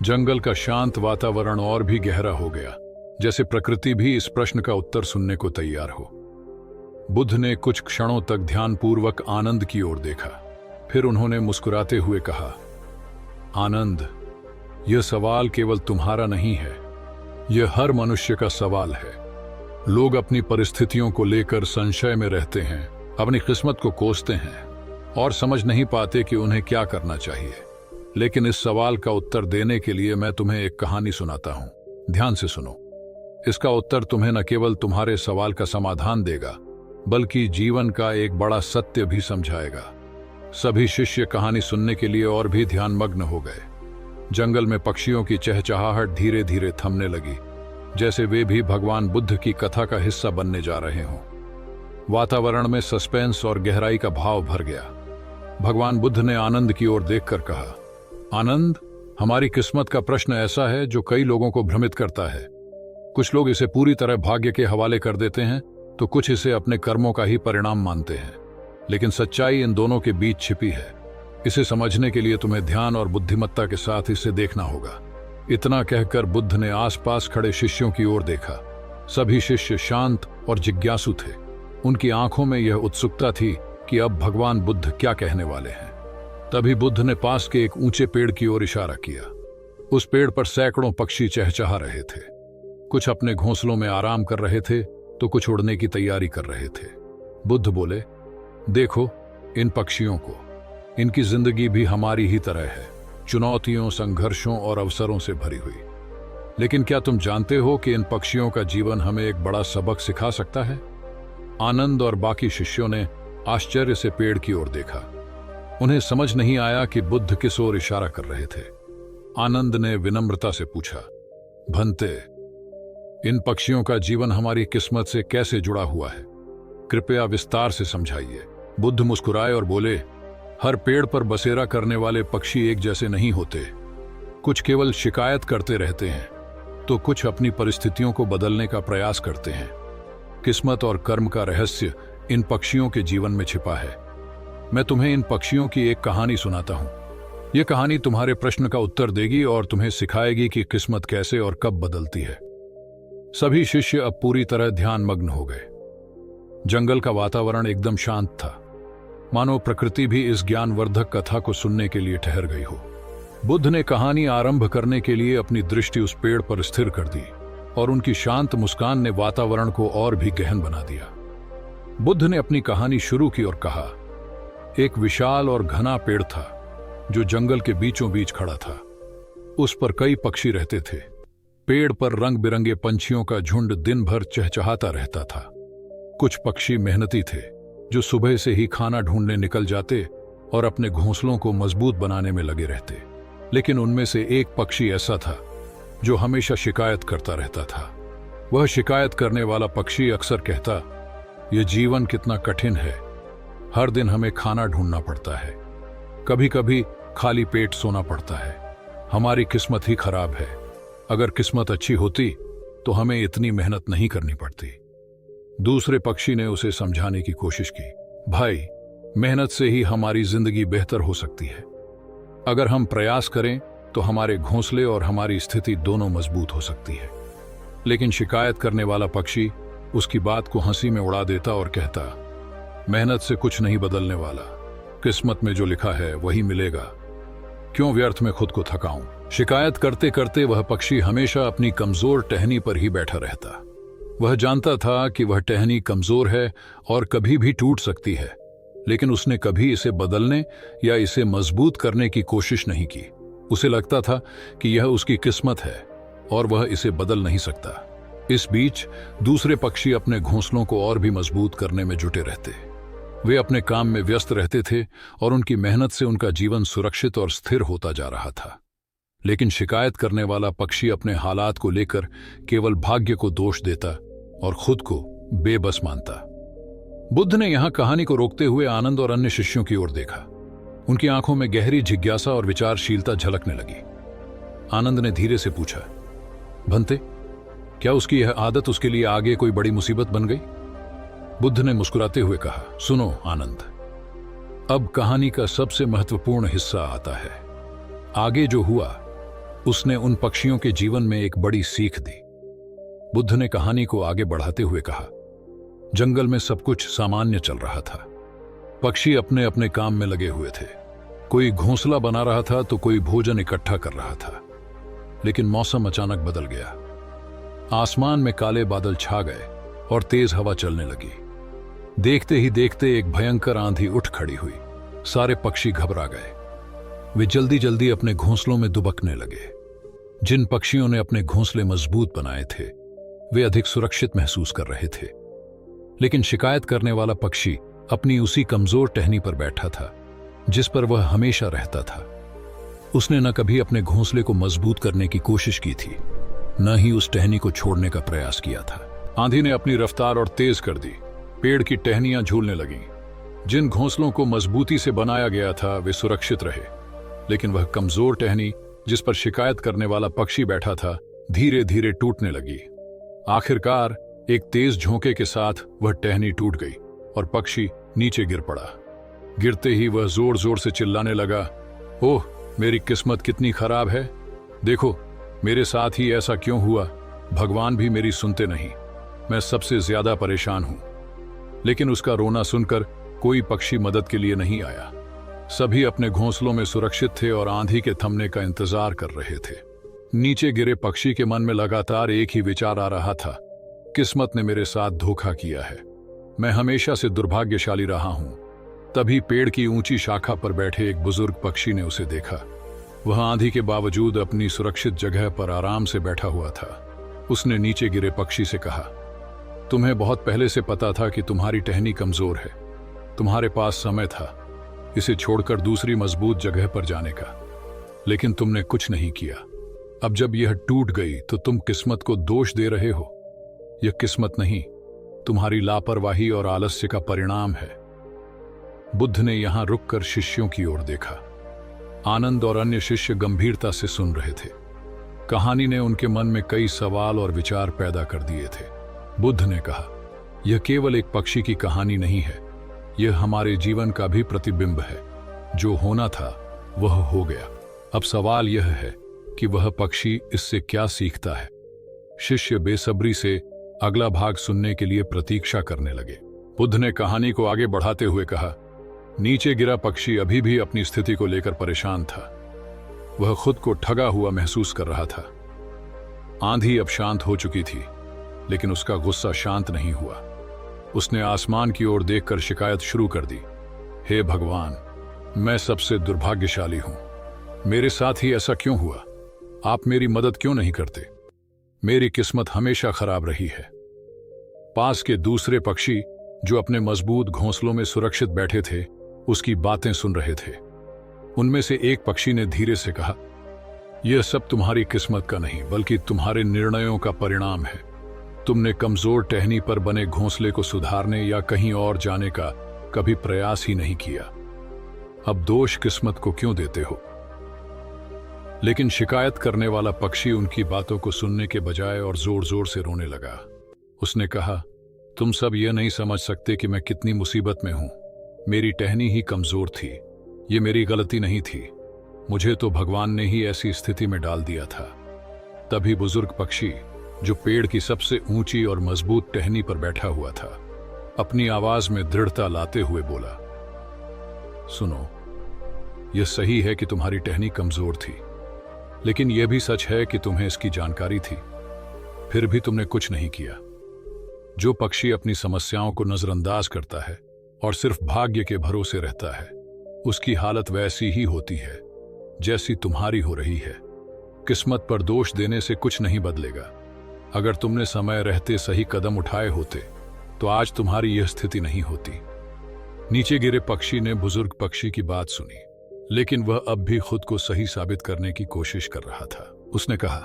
जंगल का शांत वातावरण और भी गहरा हो गया, जैसे प्रकृति भी इस प्रश्न का उत्तर सुनने को तैयार हो। बुद्ध ने कुछ क्षणों तक ध्यानपूर्वक आनंद की ओर देखा। फिर उन्होंने मुस्कुराते हुए कहा, आनंद, यह सवाल केवल तुम्हारा नहीं है, यह हर मनुष्य का सवाल है। लोग अपनी परिस्थितियों को लेकर संशय में रहते हैं, अपनी किस्मत को कोसते हैं और समझ नहीं पाते कि उन्हें क्या करना चाहिए। लेकिन इस सवाल का उत्तर देने के लिए मैं तुम्हें एक कहानी सुनाता हूं। ध्यान से सुनो। इसका उत्तर तुम्हें न केवल तुम्हारे सवाल का समाधान देगा, बल्कि जीवन का एक बड़ा सत्य भी समझाएगा। सभी शिष्य कहानी सुनने के लिए और भी ध्यानमग्न हो गए। जंगल में पक्षियों की चहचहाहट धीरे धीरे थमने लगी, जैसे वे भी भगवान बुद्ध की कथा का हिस्सा बनने जा रहे हों। वातावरण में सस्पेंस और गहराई का भाव भर गया। भगवान बुद्ध ने आनंद की ओर देखकर कहा, आनंद, हमारी किस्मत का प्रश्न ऐसा है जो कई लोगों को भ्रमित करता है। कुछ लोग इसे पूरी तरह भाग्य के हवाले कर देते हैं, तो कुछ इसे अपने कर्मों का ही परिणाम मानते हैं। लेकिन सच्चाई इन दोनों के बीच छिपी है। इसे समझने के लिए तुम्हें ध्यान और बुद्धिमत्ता के साथ इसे देखना होगा। इतना कहकर बुद्ध ने आसपास खड़े शिष्यों की ओर देखा। सभी शिष्य शांत और जिज्ञासु थे। उनकी आंखों में यह उत्सुकता थी कि अब भगवान बुद्ध क्या कहने वाले हैं। तभी बुद्ध ने पास के एक ऊंचे पेड़ की ओर इशारा किया। उस पेड़ पर सैकड़ों पक्षी चहचहा रहे थे। कुछ अपने घोंसलों में आराम कर रहे थे तो कुछ उड़ने की तैयारी कर रहे थे। बुद्ध बोले, देखो इन पक्षियों को, इनकी जिंदगी भी हमारी ही तरह है, चुनौतियों, संघर्षों और अवसरों से भरी हुई। लेकिन क्या तुम जानते हो कि इन पक्षियों का जीवन हमें एक बड़ा सबक सिखा सकता है? आनंद और बाकी शिष्यों ने आश्चर्य से पेड़ की ओर देखा। उन्हें समझ नहीं आया कि बुद्ध किस ओर इशारा कर रहे थे। आनंद ने विनम्रता से पूछा, भंते, इन पक्षियों का जीवन हमारी किस्मत से कैसे जुड़ा हुआ है? कृपया विस्तार से समझाइए। बुद्ध मुस्कुराए और बोले, हर पेड़ पर बसेरा करने वाले पक्षी एक जैसे नहीं होते। कुछ केवल शिकायत करते रहते हैं, तो कुछ अपनी परिस्थितियों को बदलने का प्रयास करते हैं। किस्मत और कर्म का रहस्य इन पक्षियों के जीवन में छिपा है। मैं तुम्हें इन पक्षियों की एक कहानी सुनाता हूं। यह कहानी तुम्हारे प्रश्न का उत्तर देगी और तुम्हें सिखाएगी कि किस्मत कैसे और कब बदलती है। सभी शिष्य अब पूरी तरह ध्यानमग्न हो गए। जंगल का वातावरण एकदम शांत था, मानो प्रकृति भी इस ज्ञानवर्धक कथा को सुनने के लिए ठहर गई हो। बुद्ध ने कहानी आरंभ करने के लिए अपनी दृष्टि उस पेड़ पर स्थिर कर दी और उनकी शांत मुस्कान ने वातावरण को और भी गहन बना दिया। बुद्ध ने अपनी कहानी शुरू की और कहा, एक विशाल और घना पेड़ था जो जंगल के बीचों बीच खड़ा था। उस पर कई पक्षी रहते थे। पेड़ पर रंग बिरंगे पंछियों का झुंड दिन भर चहचहाता रहता था। कुछ पक्षी मेहनती थे जो सुबह से ही खाना ढूंढने निकल जाते और अपने घोंसलों को मजबूत बनाने में लगे रहते। लेकिन उनमें से एक पक्षी ऐसा था जो हमेशा शिकायत करता रहता था। वह शिकायत करने वाला पक्षी अक्सर कहता, यह जीवन कितना कठिन है, हर दिन हमें खाना ढूंढना पड़ता है, कभी कभी खाली पेट सोना पड़ता है, हमारी किस्मत ही खराब है। अगर किस्मत अच्छी होती तो हमें इतनी मेहनत नहीं करनी पड़ती। दूसरे पक्षी ने उसे समझाने की कोशिश की, भाई, मेहनत से ही हमारी जिंदगी बेहतर हो सकती है। अगर हम प्रयास करें तो हमारे घोंसले और हमारी स्थिति दोनों मजबूत हो सकती है। लेकिन शिकायत करने वाला पक्षी उसकी बात को हंसी में उड़ा देता और कहता, मेहनत से कुछ नहीं बदलने वाला, किस्मत में जो लिखा है वही मिलेगा, क्यों व्यर्थ में खुद को थकाऊं। शिकायत करते करते वह पक्षी हमेशा अपनी कमजोर टहनी पर ही बैठा रहता। वह जानता था कि वह टहनी कमजोर है और कभी भी टूट सकती है, लेकिन उसने कभी इसे बदलने या इसे मजबूत करने की कोशिश नहीं की। उसे लगता था कि यह उसकी किस्मत है और वह इसे बदल नहीं सकता। इस बीच दूसरे पक्षी अपने घोंसलों को और भी मजबूत करने में जुटे रहते। वे अपने काम में व्यस्त रहते थे और उनकी मेहनत से उनका जीवन सुरक्षित और स्थिर होता जा रहा था। लेकिन शिकायत करने वाला पक्षी अपने हालात को लेकर केवल भाग्य को दोष देता और खुद को बेबस मानता। बुद्ध ने यहां कहानी को रोकते हुए आनंद और अन्य शिष्यों की ओर देखा। उनकी आंखों में गहरी जिज्ञासा और विचारशीलता झलकने लगी। आनंद ने धीरे से पूछा, भंते, क्या उसकी यह आदत उसके लिए आगे कोई बड़ी मुसीबत बन गई? बुद्ध ने मुस्कुराते हुए कहा, सुनो आनंद, अब कहानी का सबसे महत्वपूर्ण हिस्सा आता है। आगे जो हुआ उसने उन पक्षियों के जीवन में एक बड़ी सीख दी। बुद्ध ने कहानी को आगे बढ़ाते हुए कहा, जंगल में सब कुछ सामान्य चल रहा था। पक्षी अपने अपने काम में लगे हुए थे। कोई घोंसला बना रहा था तो कोई भोजन इकट्ठा कर रहा था। लेकिन मौसम अचानक बदल गया। आसमान में काले बादल छा गए और तेज हवा चलने लगी। देखते ही देखते एक भयंकर आंधी उठ खड़ी हुई। सारे पक्षी घबरा गए। वे जल्दी जल्दी अपने घोंसलों में दुबकने लगे। जिन पक्षियों ने अपने घोंसले मजबूत बनाए थे वे अधिक सुरक्षित महसूस कर रहे थे। लेकिन शिकायत करने वाला पक्षी अपनी उसी कमजोर टहनी पर बैठा था जिस पर वह हमेशा रहता था। उसने न कभी अपने घोंसले को मजबूत करने की कोशिश की थी, न ही उस टहनी को छोड़ने का प्रयास किया था। आंधी ने अपनी रफ्तार और तेज कर दी। पेड़ की टहनियां झूलने लगीं। जिन घोंसलों को मजबूती से बनाया गया था वे सुरक्षित रहे, लेकिन वह कमजोर टहनी जिस पर शिकायत करने वाला पक्षी बैठा था धीरे धीरे टूटने लगी। आखिरकार एक तेज झोंके के साथ वह टहनी टूट गई और पक्षी नीचे गिर पड़ा। गिरते ही वह जोर जोर से चिल्लाने लगा, ओह, मेरी किस्मत कितनी खराब है, देखो मेरे साथ ही ऐसा क्यों हुआ, भगवान भी मेरी सुनते नहीं, मैं सबसे ज्यादा परेशान हूं। लेकिन उसका रोना सुनकर कोई पक्षी मदद के लिए नहीं आया। सभी अपने घोंसलों में सुरक्षित थे और आंधी के थमने का इंतजार कर रहे थे। नीचे गिरे पक्षी के मन में लगातार एक ही विचार आ रहा था, किस्मत ने मेरे साथ धोखा किया है, मैं हमेशा से दुर्भाग्यशाली रहा हूं। तभी पेड़ की ऊंची शाखा पर बैठे एक बुजुर्ग पक्षी ने उसे देखा। वह आंधी के बावजूद अपनी सुरक्षित जगह पर आराम से बैठा हुआ था। उसने नीचे गिरे पक्षी से कहा, तुम्हें बहुत पहले से पता था कि तुम्हारी टहनी कमजोर है, तुम्हारे पास समय था इसे छोड़कर दूसरी मजबूत जगह पर जाने का, लेकिन तुमने कुछ नहीं किया। अब जब यह टूट गई तो तुम किस्मत को दोष दे रहे हो। यह किस्मत नहीं, तुम्हारी लापरवाही और आलस्य का परिणाम है। बुद्ध ने यहां रुककर शिष्यों की ओर देखा। आनंद और अन्य शिष्य गंभीरता से सुन रहे थे। कहानी ने उनके मन में कई सवाल और विचार पैदा कर दिए थे। बुद्ध ने कहा, यह केवल एक पक्षी की कहानी नहीं है, यह हमारे जीवन का भी प्रतिबिंब है। जो होना था वह हो गया, अब सवाल यह है कि वह पक्षी इससे क्या सीखता है। शिष्य बेसब्री से अगला भाग सुनने के लिए प्रतीक्षा करने लगे। बुद्ध ने कहानी को आगे बढ़ाते हुए कहा, नीचे गिरा पक्षी अभी भी अपनी स्थिति को लेकर परेशान था। वह खुद को ठगा हुआ महसूस कर रहा था। आंधी अब शांत हो चुकी थी, लेकिन उसका गुस्सा शांत नहीं हुआ। उसने आसमान की ओर देखकर शिकायत शुरू कर दी, हे भगवान, मैं सबसे दुर्भाग्यशाली हूं, मेरे साथ ही ऐसा क्यों हुआ, आप मेरी मदद क्यों नहीं करते, मेरी किस्मत हमेशा खराब रही है। पास के दूसरे पक्षी जो अपने मजबूत घोंसलों में सुरक्षित बैठे थे उसकी बातें सुन रहे थे। उनमें से एक पक्षी ने धीरे से कहा, यह सब तुम्हारी किस्मत का नहीं बल्कि तुम्हारे निर्णयों का परिणाम है। तुमने कमजोर टहनी पर बने घोंसले को सुधारने या कहीं और जाने का कभी प्रयास ही नहीं किया। अब दोष किस्मत को क्यों देते हो? लेकिन शिकायत करने वाला पक्षी उनकी बातों को सुनने के बजाय और जोर जोर से रोने लगा। उसने कहा, तुम सब यह नहीं समझ सकते कि मैं कितनी मुसीबत में हूं। मेरी टहनी ही कमजोर थी, ये मेरी गलती नहीं थी, मुझे तो भगवान ने ही ऐसी स्थिति में डाल दिया था। तभी बुजुर्ग पक्षी जो पेड़ की सबसे ऊंची और मजबूत टहनी पर बैठा हुआ था, अपनी आवाज में दृढ़ता लाते हुए बोला, सुनो, यह सही है कि तुम्हारी टहनी कमजोर थी, लेकिन यह भी सच है कि तुम्हें इसकी जानकारी थी, फिर भी तुमने कुछ नहीं किया। जो पक्षी अपनी समस्याओं को नजरअंदाज करता है और सिर्फ भाग्य के भरोसे रहता है, उसकी हालत वैसी ही होती है जैसी तुम्हारी हो रही है। किस्मत पर दोष देने से कुछ नहीं बदलेगा। अगर तुमने समय रहते सही कदम उठाए होते तो आज तुम्हारी यह स्थिति नहीं होती। नीचे गिरे पक्षी ने बुजुर्ग पक्षी की बात सुनी, लेकिन वह अब भी खुद को सही साबित करने की कोशिश कर रहा था। उसने कहा,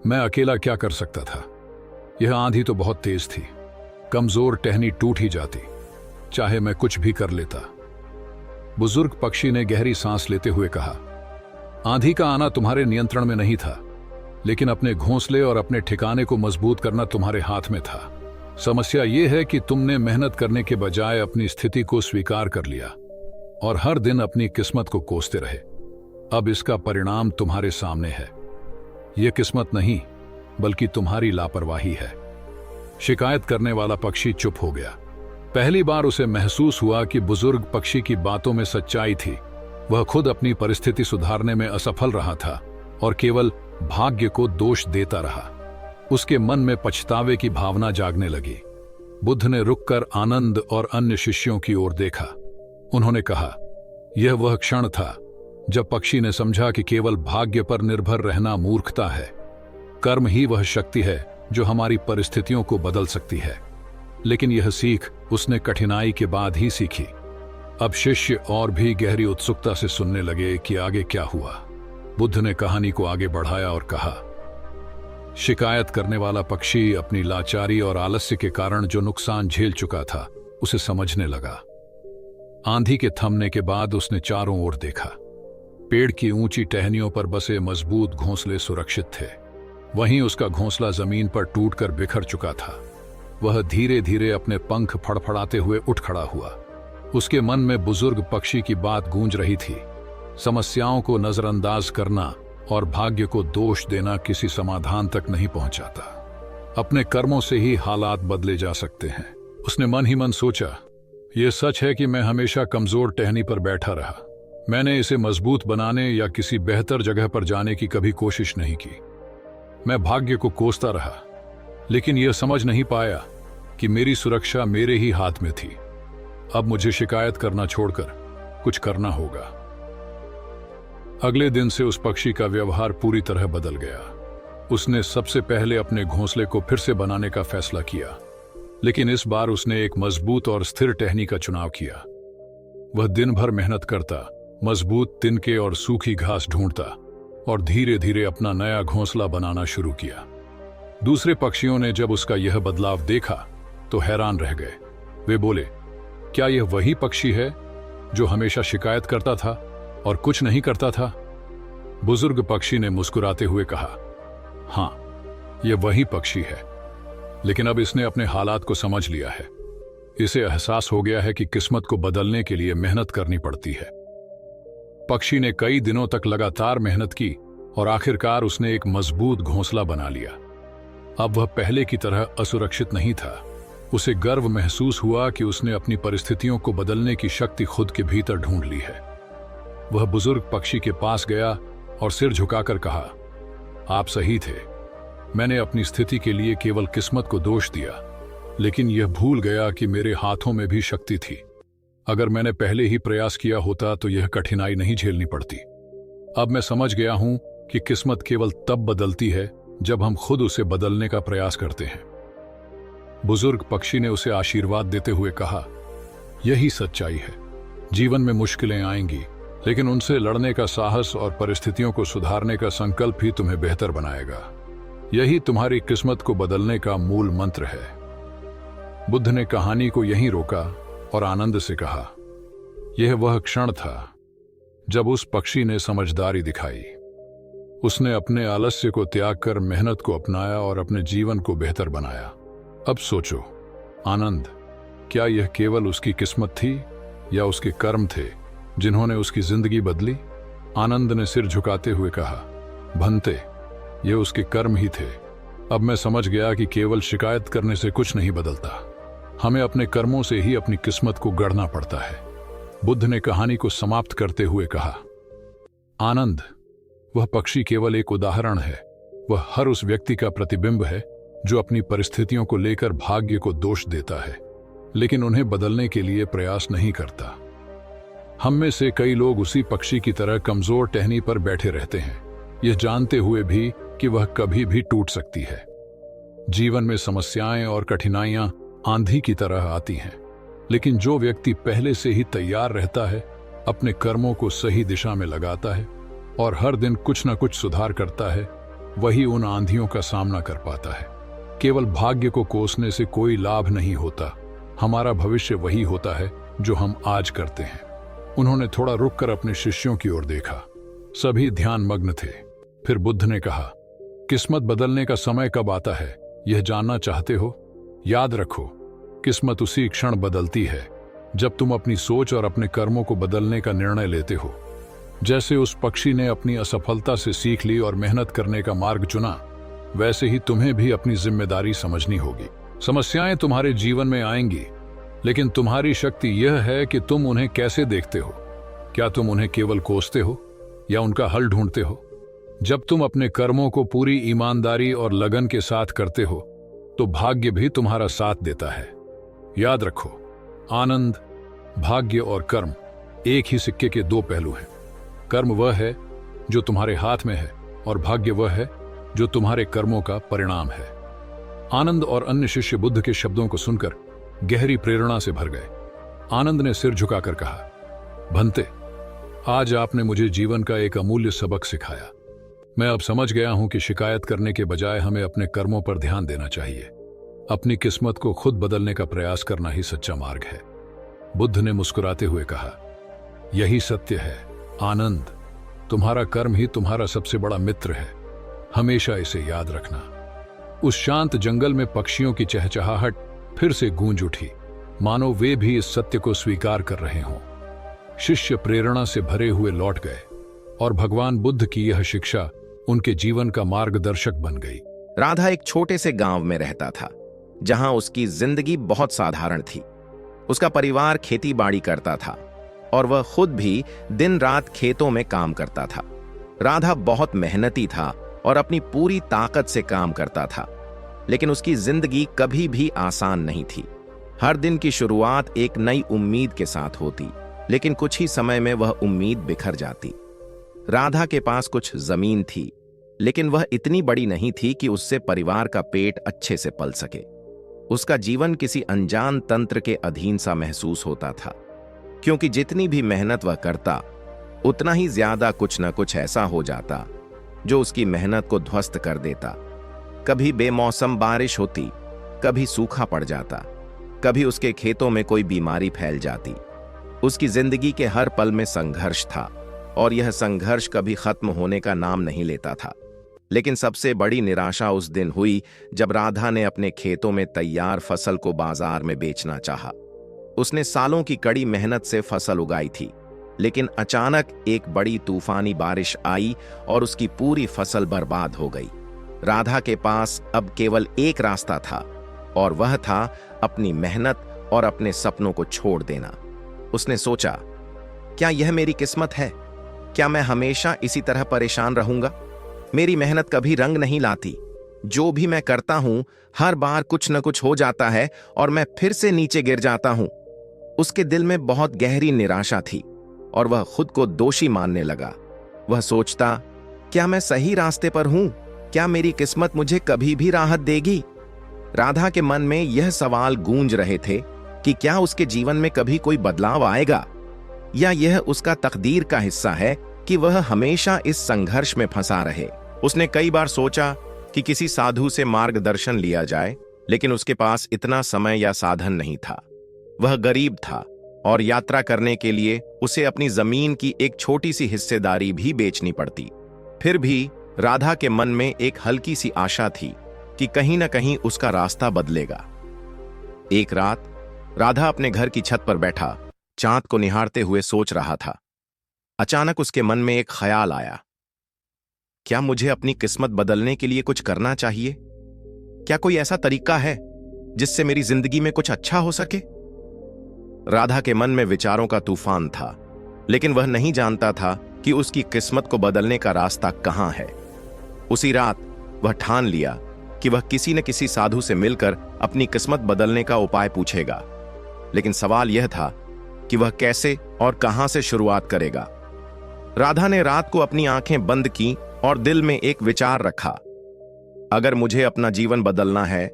मैं अकेला क्या कर सकता था, यह आंधी तो बहुत तेज थी, कमजोर टहनी टूट ही जाती, चाहे मैं कुछ भी कर लेता। बुजुर्ग पक्षी ने गहरी सांस लेते हुए कहा, आंधी का आना तुम्हारे नियंत्रण में नहीं था, लेकिन अपने घोंसले और अपने ठिकाने को मजबूत करना तुम्हारे हाथ में था। समस्या यह है कि तुमने मेहनत करने के बजाय अपनी स्थिति को स्वीकार कर लिया और हर दिन अपनी किस्मत को कोसते रहे। अब इसका परिणाम तुम्हारे सामने है। यह किस्मत नहीं बल्कि तुम्हारी लापरवाही है। शिकायत करने वाला पक्षी चुप हो गया। पहली बार उसे महसूस हुआ कि बुजुर्ग पक्षी की बातों में सच्चाई थी। वह खुद अपनी परिस्थिति सुधारने में असफल रहा था और केवल भाग्य को दोष देता रहा। उसके मन में पछतावे की भावना जागने लगी। बुद्ध ने रुककर आनंद और अन्य शिष्यों की ओर देखा। उन्होंने कहा, यह वह क्षण था जब पक्षी ने समझा कि केवल भाग्य पर निर्भर रहना मूर्खता है। कर्म ही वह शक्ति है जो हमारी परिस्थितियों को बदल सकती है। लेकिन यह सीख उसने कठिनाई के बाद ही सीखी। अब शिष्य और भी गहरी उत्सुकता से सुनने लगे कि आगे क्या हुआ। बुद्ध ने कहानी को आगे बढ़ाया और कहा, शिकायत करने वाला पक्षी अपनी लाचारी और आलस्य के कारण जो नुकसान झेल चुका था उसे समझने लगा। आंधी के थमने के बाद उसने चारों ओर देखा। पेड़ की ऊंची टहनियों पर बसे मजबूत घोंसले सुरक्षित थे। वहीं उसका घोंसला जमीन पर टूटकर बिखर चुका था। वह धीरे धीरे अपने पंख फड़फड़ाते हुए उठ खड़ा हुआ। उसके मन में बुजुर्ग पक्षी की बात गूंज रही थी। समस्याओं को नजरअंदाज करना और भाग्य को दोष देना किसी समाधान तक नहीं पहुंचाता। अपने कर्मों से ही हालात बदले जा सकते हैं। उसने मन ही मन सोचा, यह सच है कि मैं हमेशा कमजोर टहनी पर बैठा रहा। मैंने इसे मजबूत बनाने या किसी बेहतर जगह पर जाने की कभी कोशिश नहीं की। मैं भाग्य को कोसता रहा, लेकिन यह समझ नहीं पाया कि मेरी सुरक्षा मेरे ही हाथ में थी। अब मुझे शिकायत करना छोड़कर कुछ करना होगा। अगले दिन से उस पक्षी का व्यवहार पूरी तरह बदल गया। उसने सबसे पहले अपने घोंसले को फिर से बनाने का फैसला किया, लेकिन इस बार उसने एक मजबूत और स्थिर टहनी का चुनाव किया। वह दिन भर मेहनत करता, मजबूत तिनके और सूखी घास ढूंढता और धीरे धीरे अपना नया घोंसला बनाना शुरू किया। दूसरे पक्षियों ने जब उसका यह बदलाव देखा तो हैरान रह गए। वे बोले, क्या यह वही पक्षी है जो हमेशा शिकायत करता था और कुछ नहीं करता था? बुजुर्ग पक्षी ने मुस्कुराते हुए कहा, हां, यह वही पक्षी है, लेकिन अब इसने अपने हालात को समझ लिया है। इसे एहसास हो गया है कि किस्मत को बदलने के लिए मेहनत करनी पड़ती है। पक्षी ने कई दिनों तक लगातार मेहनत की और आखिरकार उसने एक मजबूत घोंसला बना लिया। अब वह पहले की तरह असुरक्षित नहीं था। उसे गर्व महसूस हुआ कि उसने अपनी परिस्थितियों को बदलने की शक्ति खुद के भीतर ढूंढ ली है। वह बुजुर्ग पक्षी के पास गया और सिर झुकाकर कहा, आप सही थे। मैंने अपनी स्थिति के लिए केवल किस्मत को दोष दिया, लेकिन यह भूल गया कि मेरे हाथों में भी शक्ति थी। अगर मैंने पहले ही प्रयास किया होता तो यह कठिनाई नहीं झेलनी पड़ती। अब मैं समझ गया हूं कि किस्मत केवल तब बदलती है जब हम खुद उसे बदलने का प्रयास करते हैं। बुजुर्ग पक्षी ने उसे आशीर्वाद देते हुए कहा, यही सच्चाई है। जीवन में मुश्किलें आएंगी, लेकिन उनसे लड़ने का साहस और परिस्थितियों को सुधारने का संकल्प ही तुम्हें बेहतर बनाएगा। यही तुम्हारी किस्मत को बदलने का मूल मंत्र है। बुद्ध ने कहानी को यहीं रोका और आनंद से कहा, यह वह क्षण था जब उस पक्षी ने समझदारी दिखाई। उसने अपने आलस्य को त्याग कर मेहनत को अपनाया और अपने जीवन को बेहतर बनाया। अब सोचो, आनंद, क्या यह केवल उसकी किस्मत थी या उसके कर्म थे जिन्होंने उसकी जिंदगी बदली? आनंद ने सिर झुकाते हुए कहा, भंते, ये उसके कर्म ही थे। अब मैं समझ गया कि केवल शिकायत करने से कुछ नहीं बदलता। हमें अपने कर्मों से ही अपनी किस्मत को गढ़ना पड़ता है। बुद्ध ने कहानी को समाप्त करते हुए कहा, आनंद, वह पक्षी केवल एक उदाहरण है। वह हर उस व्यक्ति का प्रतिबिंब है जो अपनी परिस्थितियों को लेकर भाग्य को दोष देता है, लेकिन उन्हें बदलने के लिए प्रयास नहीं करता। हम में से कई लोग उसी पक्षी की तरह कमजोर टहनी पर बैठे रहते हैं, यह जानते हुए भी कि वह कभी भी टूट सकती है। जीवन में समस्याएं और कठिनाइयां आंधी की तरह आती हैं, लेकिन जो व्यक्ति पहले से ही तैयार रहता है, अपने कर्मों को सही दिशा में लगाता है और हर दिन कुछ न कुछ सुधार करता है, वही उन आंधियों का सामना कर पाता है। केवल भाग्य को कोसने से कोई लाभ नहीं होता। हमारा भविष्य वही होता है जो हम आज करते हैं। उन्होंने थोड़ा रुककर अपने शिष्यों की ओर देखा। सभी ध्यान मग्न थे। फिर बुद्ध ने कहा, किस्मत बदलने का समय कब आता है, यह जानना चाहते हो? याद रखो, किस्मत उसी क्षण बदलती है जब तुम अपनी सोच और अपने कर्मों को बदलने का निर्णय लेते हो। जैसे उस पक्षी ने अपनी असफलता से सीख ली और मेहनत करने का मार्ग चुना, वैसे ही तुम्हें भी अपनी जिम्मेदारी समझनी होगी। समस्याएं तुम्हारे जीवन में आएंगी, लेकिन तुम्हारी शक्ति यह है कि तुम उन्हें कैसे देखते हो। क्या तुम उन्हें केवल कोसते हो या उनका हल ढूंढते हो? जब तुम अपने कर्मों को पूरी ईमानदारी और लगन के साथ करते हो, तो भाग्य भी तुम्हारा साथ देता है। याद रखो, आनंद, भाग्य और कर्म एक ही सिक्के के दो पहलू हैं। कर्म वह है जो तुम्हारे हाथ में है और भाग्य वह है जो तुम्हारे कर्मों का परिणाम है। आनंद और अन्य शिष्य बुद्ध के शब्दों को सुनकर गहरी प्रेरणा से भर गए। आनंद ने सिर झुकाकर कहा, भंते, आज आपने मुझे जीवन का एक अमूल्य सबक सिखाया। मैं अब समझ गया हूं कि शिकायत करने के बजाय हमें अपने कर्मों पर ध्यान देना चाहिए। अपनी किस्मत को खुद बदलने का प्रयास करना ही सच्चा मार्ग है। बुद्ध ने मुस्कुराते हुए कहा, यही सत्य है आनंद। तुम्हारा कर्म ही तुम्हारा सबसे बड़ा मित्र है, हमेशा इसे याद रखना। उस शांत जंगल में पक्षियों की चहचहाहट फिर से गूंज उठी, मानो वे भी इस सत्य को स्वीकार कर रहे हों। शिष्य प्रेरणा से भरे हुए लौट गए और भगवान बुद्ध की यह शिक्षा उनके जीवन का मार्गदर्शक बन गई। राधा एक छोटे से गांव में रहता था, जहां उसकी जिंदगी बहुत साधारण थी। उसका परिवार खेती बाड़ी करता था और वह खुद भी दिन रात खेतों में काम करता था। राधा बहुत मेहनती था और अपनी पूरी ताकत से काम करता था, लेकिन उसकी जिंदगी कभी भी आसान नहीं थी। हर दिन की शुरुआत एक नई उम्मीद के साथ होती, लेकिन कुछ ही समय में वह उम्मीद बिखर जाती। राधा के पास कुछ जमीन थी, लेकिन वह इतनी बड़ी नहीं थी कि उससे परिवार का पेट अच्छे से पल सके। उसका जीवन किसी अनजान तंत्र के अधीन सा महसूस होता था, क्योंकि जितनी भी मेहनत वह करता, उतना ही ज्यादा कुछ न कुछ ऐसा हो जाता जो उसकी मेहनत को ध्वस्त कर देता। कभी बेमौसम बारिश होती, कभी सूखा पड़ जाता, कभी उसके खेतों में कोई बीमारी फैल जाती। उसकी जिंदगी के हर पल में संघर्ष था और यह संघर्ष कभी खत्म होने का नाम नहीं लेता था। लेकिन सबसे बड़ी निराशा उस दिन हुई जब राधा ने अपने खेतों में तैयार फसल को बाजार में बेचना चाहा। उसने सालों की कड़ी मेहनत से फसल उगाई थी, लेकिन अचानक एक बड़ी तूफानी बारिश आई और उसकी पूरी फसल बर्बाद हो गई। राधा के पास अब केवल एक रास्ता था, और वह था अपनी मेहनत और अपने सपनों को छोड़ देना। उसने सोचा, क्या यह मेरी किस्मत है? क्या मैं हमेशा इसी तरह परेशान रहूंगा? मेरी मेहनत कभी रंग नहीं लाती। जो भी मैं करता हूं, हर बार कुछ न कुछ हो जाता है और मैं फिर से नीचे गिर जाता हूं। उसके दिल में बहुत गहरी निराशा थी और वह खुद को दोषी मानने लगा। वह सोचता, क्या मैं सही रास्ते पर हूं? क्या मेरी किस्मत मुझे कभी भी राहत देगी? राधा के मन में यह सवाल गूंज रहे थे कि क्या उसके जीवन में कभी कोई बदलाव आएगा, या यह उसका तकदीर का हिस्सा है कि वह हमेशा इस संघर्ष में फंसा रहे। उसने कई बार सोचा कि किसी साधु से मार्गदर्शन लिया जाए, लेकिन उसके पास इतना समय या साधन नहीं था। वह गरीब था और यात्रा करने के लिए उसे अपनी जमीन की एक छोटी सी हिस्सेदारी भी बेचनी पड़ती। फिर भी राधा के मन में एक हल्की सी आशा थी कि कहीं न कहीं उसका रास्ता बदलेगा। एक रात राधा अपने घर की छत पर बैठा चांद को निहारते हुए सोच रहा था। अचानक उसके मन में एक ख्याल आया, क्या मुझे अपनी किस्मत बदलने के लिए कुछ करना चाहिए? क्या कोई ऐसा तरीका है जिससे मेरी जिंदगी में कुछ अच्छा हो सके? राधा के मन में विचारों का तूफान था, लेकिन वह नहीं जानता था कि उसकी किस्मत को बदलने का रास्ता कहां है। उसी रात वह ठान लिया कि वह किसी न किसी साधु से मिलकर अपनी किस्मत बदलने का उपाय पूछेगा। लेकिन सवाल यह था कि वह कैसे और कहां से शुरुआत करेगा। राधा ने रात को अपनी आंखें बंद की और दिल में एक विचार रखा, अगर मुझे अपना जीवन बदलना है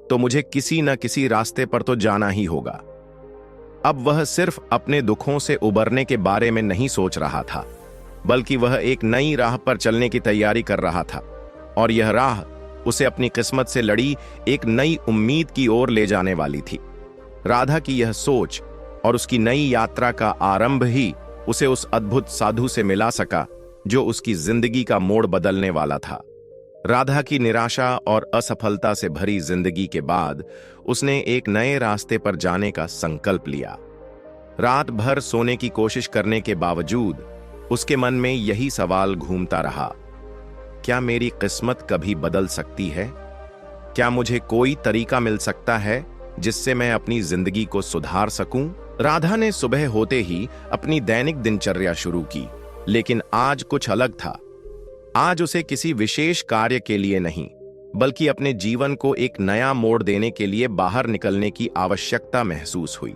तो मुझे किसी न किसी रास्ते पर तो जाना ही होगा। अब वह सिर्फ अपने दुखों से उबरने के बारे में नहीं सोच रहा था, बल्कि वह एक नई राह पर चलने की तैयारी कर रहा था, और यह राह उसे अपनी किस्मत से लड़ी एक नई उम्मीद की ओर ले जाने वाली थी। राधा की यह सोच और उसकी नई यात्रा का आरंभ ही उसे उस अद्भुत साधु से मिला सका जो उसकी जिंदगी का मोड़ बदलने वाला था। राधा की निराशा और असफलता से भरी जिंदगी के बाद उसने एक नए रास्ते पर जाने का संकल्प लिया। रात भर सोने की कोशिश करने के बावजूद उसके मन में यही सवाल घूमता रहा, क्या मेरी किस्मत कभी बदल सकती है? क्या मुझे कोई तरीका मिल सकता है जिससे मैं अपनी जिंदगी को सुधार सकूं? राधा ने सुबह होते ही अपनी दैनिक दिनचर्या शुरू की, लेकिन आज कुछ अलग था। आज उसे किसी विशेष कार्य के लिए नहीं, बल्कि अपने जीवन को एक नया मोड़ देने के लिए बाहर निकलने की आवश्यकता महसूस हुई।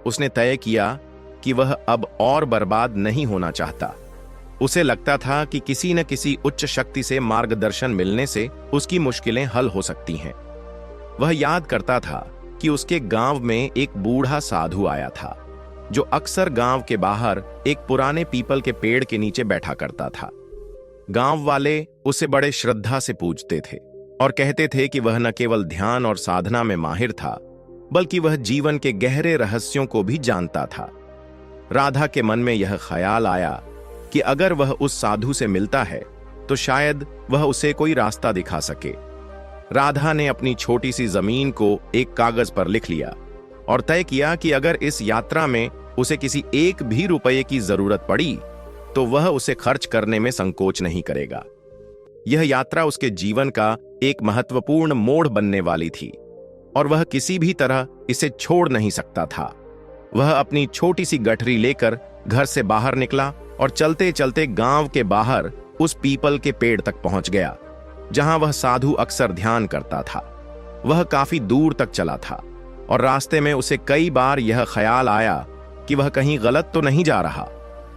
उसने तय किया कि वह अब और बर्बाद नहीं होना चाहता। उसे लगता था कि किसी न किसी उच्च शक्ति से मार्गदर्शन मिलने से उसकी मुश्किलें हल हो सकती हैं। वह याद करता था कि उसके गांव में एक बूढ़ा साधु आया था, जो अक्सर गांव के बाहर एक पुराने पीपल के पेड़ के नीचे बैठा करता था। गांव वाले उसे बड़े श्रद्धा से पूजते थे और कहते थे कि वह न केवल ध्यान और साधना में माहिर था, बल्कि वह जीवन के गहरे रहस्यों को भी जानता था। राधा के मन में यह ख्याल आया कि अगर वह उस साधु से मिलता है तो शायद वह उसे कोई रास्ता दिखा सके। राधा ने अपनी छोटी सी जमीन को एक कागज पर लिख लिया और तय किया कि अगर इस यात्रा में उसे किसी एक भी रुपये की जरूरत पड़ी तो वह उसे खर्च करने में संकोच नहीं करेगा। यह यात्रा उसके जीवन का एक महत्वपूर्ण मोड़ बनने वाली थी और वह किसी भी तरह इसे छोड़ नहीं सकता था। वह अपनी छोटी सी गठरी लेकर घर से बाहर निकला और चलते चलते गांव के बाहर उस पीपल के पेड़ तक पहुंच गया जहां वह साधु अक्सर ध्यान करता था। वह काफी दूर तक चला था और रास्ते में उसे कई बार यह ख्याल आया कि वह कहीं गलत तो नहीं जा रहा,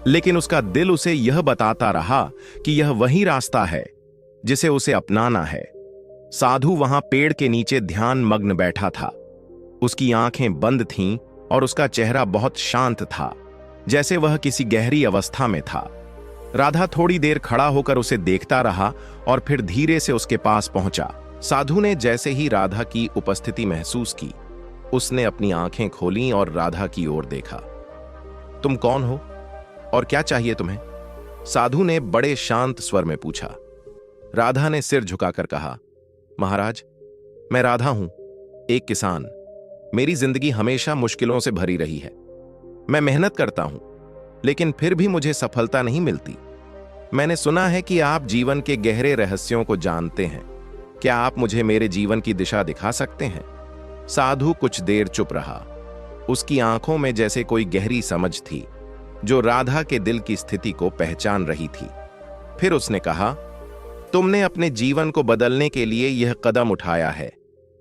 लेकिन उसका दिल उसे यह बताता रहा कि यह वही रास्ता है जिसे उसे अपनाना है। साधु वहां पेड़ के नीचे ध्यान मग्न बैठा था। उसकी आंखें बंद थीं और उसका चेहरा बहुत शांत था, जैसे वह किसी गहरी अवस्था में था। राधा थोड़ी देर खड़ा होकर उसे देखता रहा और फिर धीरे से उसके पास पहुंचा। साधु ने जैसे ही राधा की उपस्थिति महसूस की, उसने अपनी आंखें खोलीं और राधा की ओर देखा। तुम कौन हो और क्या चाहिए तुम्हें? साधु ने बड़े शांत स्वर में पूछा। राधा ने सिर झुकाकर कहा, महाराज, मैं राधा हूं, एक किसान। मेरी जिंदगी हमेशा मुश्किलों से भरी रही है। मैं मेहनत करता हूं, लेकिन फिर भी मुझे सफलता नहीं मिलती। मैंने सुना है कि आप जीवन के गहरे रहस्यों को जानते हैं। क्या आप मुझे मेरे जीवन की दिशा दिखा सकते हैं? साधु कुछ देर चुप रहा। उसकी आंखों में जैसे कोई गहरी समझ थी जो राधा के दिल की स्थिति को पहचान रही थी। फिर उसने कहा, तुमने अपने जीवन को बदलने के लिए यह कदम उठाया है।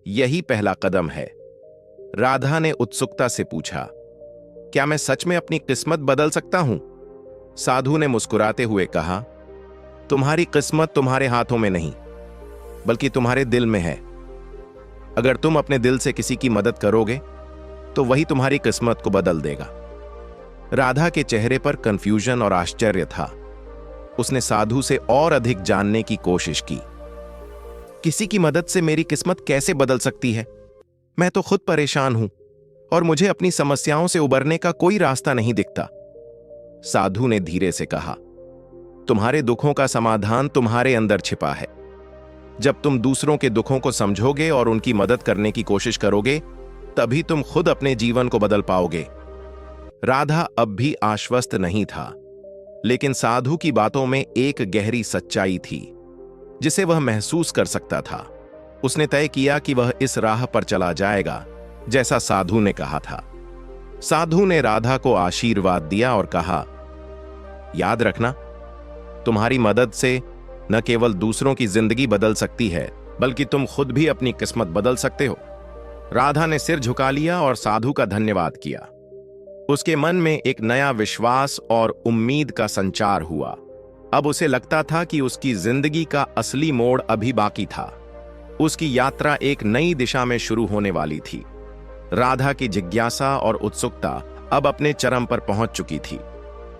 यही पहला कदम है। राधा ने उत्सुकता से पूछा, क्या मैं सच में अपनी किस्मत बदल सकता हूं? साधु ने मुस्कुराते हुए कहा, तुम्हारी किस्मत तुम्हारे हाथों में नहीं, बल्कि तुम्हारे दिल में है। अगर तुम अपने दिल से किसी की मदद करोगे तो वही तुम्हारी किस्मत को बदल देगा। राधा के चेहरे पर कंफ्यूजन और आश्चर्य था। उसने साधु से और अधिक जानने की कोशिश की। किसी की मदद से मेरी किस्मत कैसे बदल सकती है? मैं तो खुद परेशान हूं और मुझे अपनी समस्याओं से उबरने का कोई रास्ता नहीं दिखता। साधु ने धीरे से कहा, तुम्हारे दुखों का समाधान तुम्हारे अंदर छिपा है। जब तुम दूसरों के दुखों को समझोगे और उनकी मदद करने की कोशिश करोगे, तभी तुम खुद अपने जीवन को बदल पाओगे। राधा अब भी आश्वस्त नहीं था, लेकिन साधु की बातों में एक गहरी सच्चाई थी जिसे वह महसूस कर सकता था। उसने तय किया कि वह इस राह पर चला जाएगा जैसा साधु ने कहा था। साधु ने राधा को आशीर्वाद दिया और कहा, याद रखना, तुम्हारी मदद से न केवल दूसरों की जिंदगी बदल सकती है, बल्कि तुम खुद भी अपनी किस्मत बदल सकते हो। राधा ने सिर झुका लिया और साधु का धन्यवाद किया। उसके मन में एक नया विश्वास और उम्मीद का संचार हुआ। अब उसे लगता था कि उसकी जिंदगी का असली मोड़ अभी बाकी था। उसकी यात्रा एक नई दिशा में शुरू होने वाली थी। राधा की जिज्ञासा और उत्सुकता अब अपने चरम पर पहुंच चुकी थी।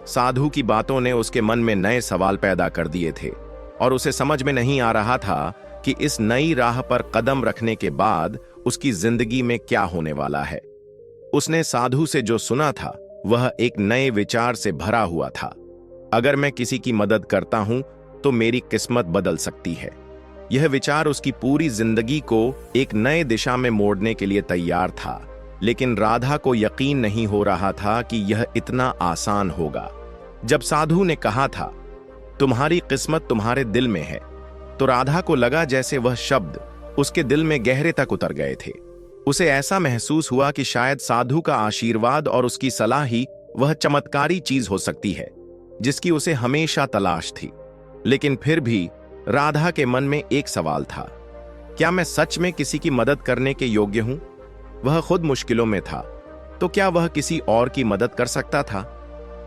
साधु की बातों ने उसके मन में नए सवाल पैदा कर दिए थे और उसे समझ में नहीं आ रहा था कि इस नई राह पर कदम रखने के बाद उसकी जिंदगी में क्या होने वाला है। उसने साधु से जो सुना था वह एक नए विचार से भरा हुआ था। अगर मैं किसी की मदद करता हूं तो मेरी किस्मत बदल सकती है। यह विचार उसकी पूरी जिंदगी को एक नए दिशा में मोड़ने के लिए तैयार था, लेकिन राधा को यकीन नहीं हो रहा था कि यह इतना आसान होगा। जब साधु ने कहा था, तुम्हारी किस्मत तुम्हारे दिल में है, तो राधा को लगा जैसे वह शब्द उसके दिल में गहरे तक उतर गए थे। उसे ऐसा महसूस हुआ कि शायद साधु का आशीर्वाद और उसकी सलाह ही वह चमत्कारी चीज हो सकती है जिसकी उसे हमेशा तलाश थी। लेकिन फिर भी राधा के मन में एक सवाल था, क्या मैं सच में किसी की मदद करने के योग्य हूं? वह खुद मुश्किलों में था, तो क्या वह किसी और की मदद कर सकता था?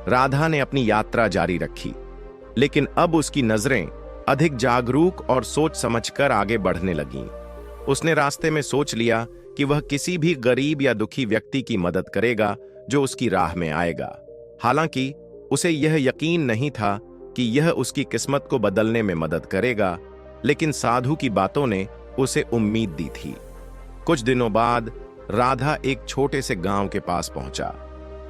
राधा ने अपनी यात्रा जारी रखी, लेकिन अब उसकी नजरें अधिक जागरूक और सोच समझकर आगे बढ़ने लगीं। उसने रास्ते में सोच लिया कि वह किसी भी गरीब या दुखी व्यक्ति की मदद करेगा जो उसकी राह में आएगा। हालांकि उसे यह यकीन नहीं था कि यह उसकी किस्मत को बदलने में मदद करेगा, लेकिन साधु की बातों ने उसे उम्मीद दी थी। कुछ दिनों बाद राधा एक छोटे से गांव के पास पहुंचा।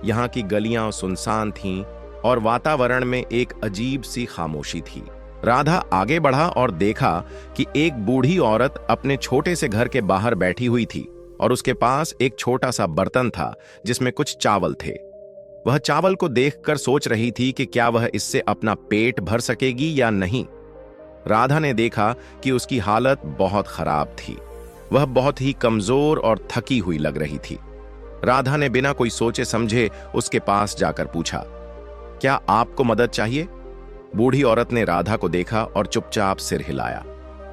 यहाँ की गलियां सुनसान थीं और वातावरण में एक अजीब सी खामोशी थी। राधा आगे बढ़ा और देखा कि एक बूढ़ी औरत अपने छोटे से घर के बाहर बैठी हुई थी और उसके पास एक छोटा सा बर्तन था जिसमें कुछ चावल थे। वह चावल को देखकर सोच रही थी कि क्या वह इससे अपना पेट भर सकेगी या नहीं। राधा ने देखा कि उसकी हालत बहुत खराब थी। वह बहुत ही कमजोर और थकी हुई लग रही थी। राधा ने बिना कोई सोचे समझे उसके पास जाकर पूछा, क्या आपको मदद चाहिए? बूढ़ी औरत ने राधा को देखा और चुपचाप सिर हिलाया।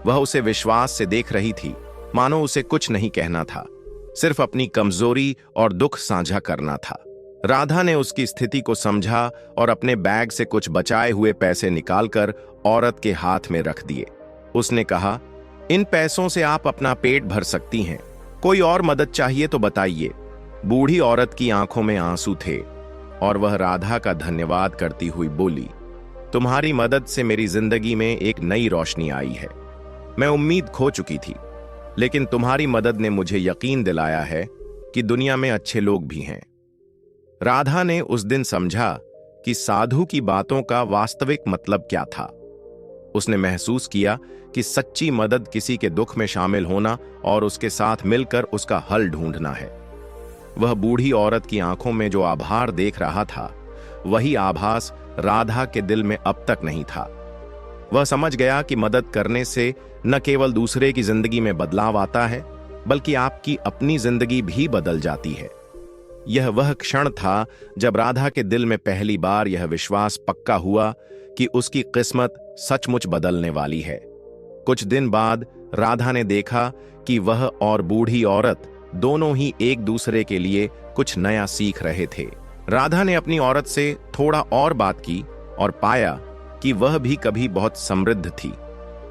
वह उसे विश्वास से देख रही थी, मानो उसे कुछ नहीं कहना था, सिर्फ अपनी कमजोरी और दुख साझा करना था। राधा ने उसकी स्थिति को समझा और अपने बैग से कुछ बचाए हुए पैसे निकालकर औरत के हाथ में रख दिए। उसने कहा, इन पैसों से आप अपना पेट भर सकती हैं। कोई और मदद चाहिए तो बताइए। बूढ़ी औरत की आंखों में आंसू थे और वह राधा का धन्यवाद करती हुई बोली, तुम्हारी मदद से मेरी जिंदगी में एक नई रोशनी आई है। मैं उम्मीद खो चुकी थी, लेकिन तुम्हारी मदद ने मुझे यकीन दिलाया है कि दुनिया में अच्छे लोग भी हैं। राधा ने उस दिन समझा कि साधु की बातों का वास्तविक मतलब क्या था। उसने महसूस किया कि सच्ची मदद किसी के दुख में शामिल होना और उसके साथ मिलकर उसका हल ढूंढना है। वह बूढ़ी औरत की आंखों में जो आभार देख रहा था, वही आभास राधा के दिल में अब तक नहीं था। वह समझ गया कि मदद करने से न केवल दूसरे की जिंदगी में बदलाव आता है, बल्कि आपकी अपनी जिंदगी भी बदल जाती है। यह वह क्षण था जब राधा के दिल में पहली बार यह विश्वास पक्का हुआ कि उसकी किस्मत सचमुच बदलने वाली है। कुछ दिन बाद राधा ने देखा कि वह और बूढ़ी औरत दोनों ही एक दूसरे के लिए कुछ नया सीख रहे थे। राधा ने अपनी औरत से थोड़ा और बात की और पाया कि वह भी कभी बहुत समृद्ध थी,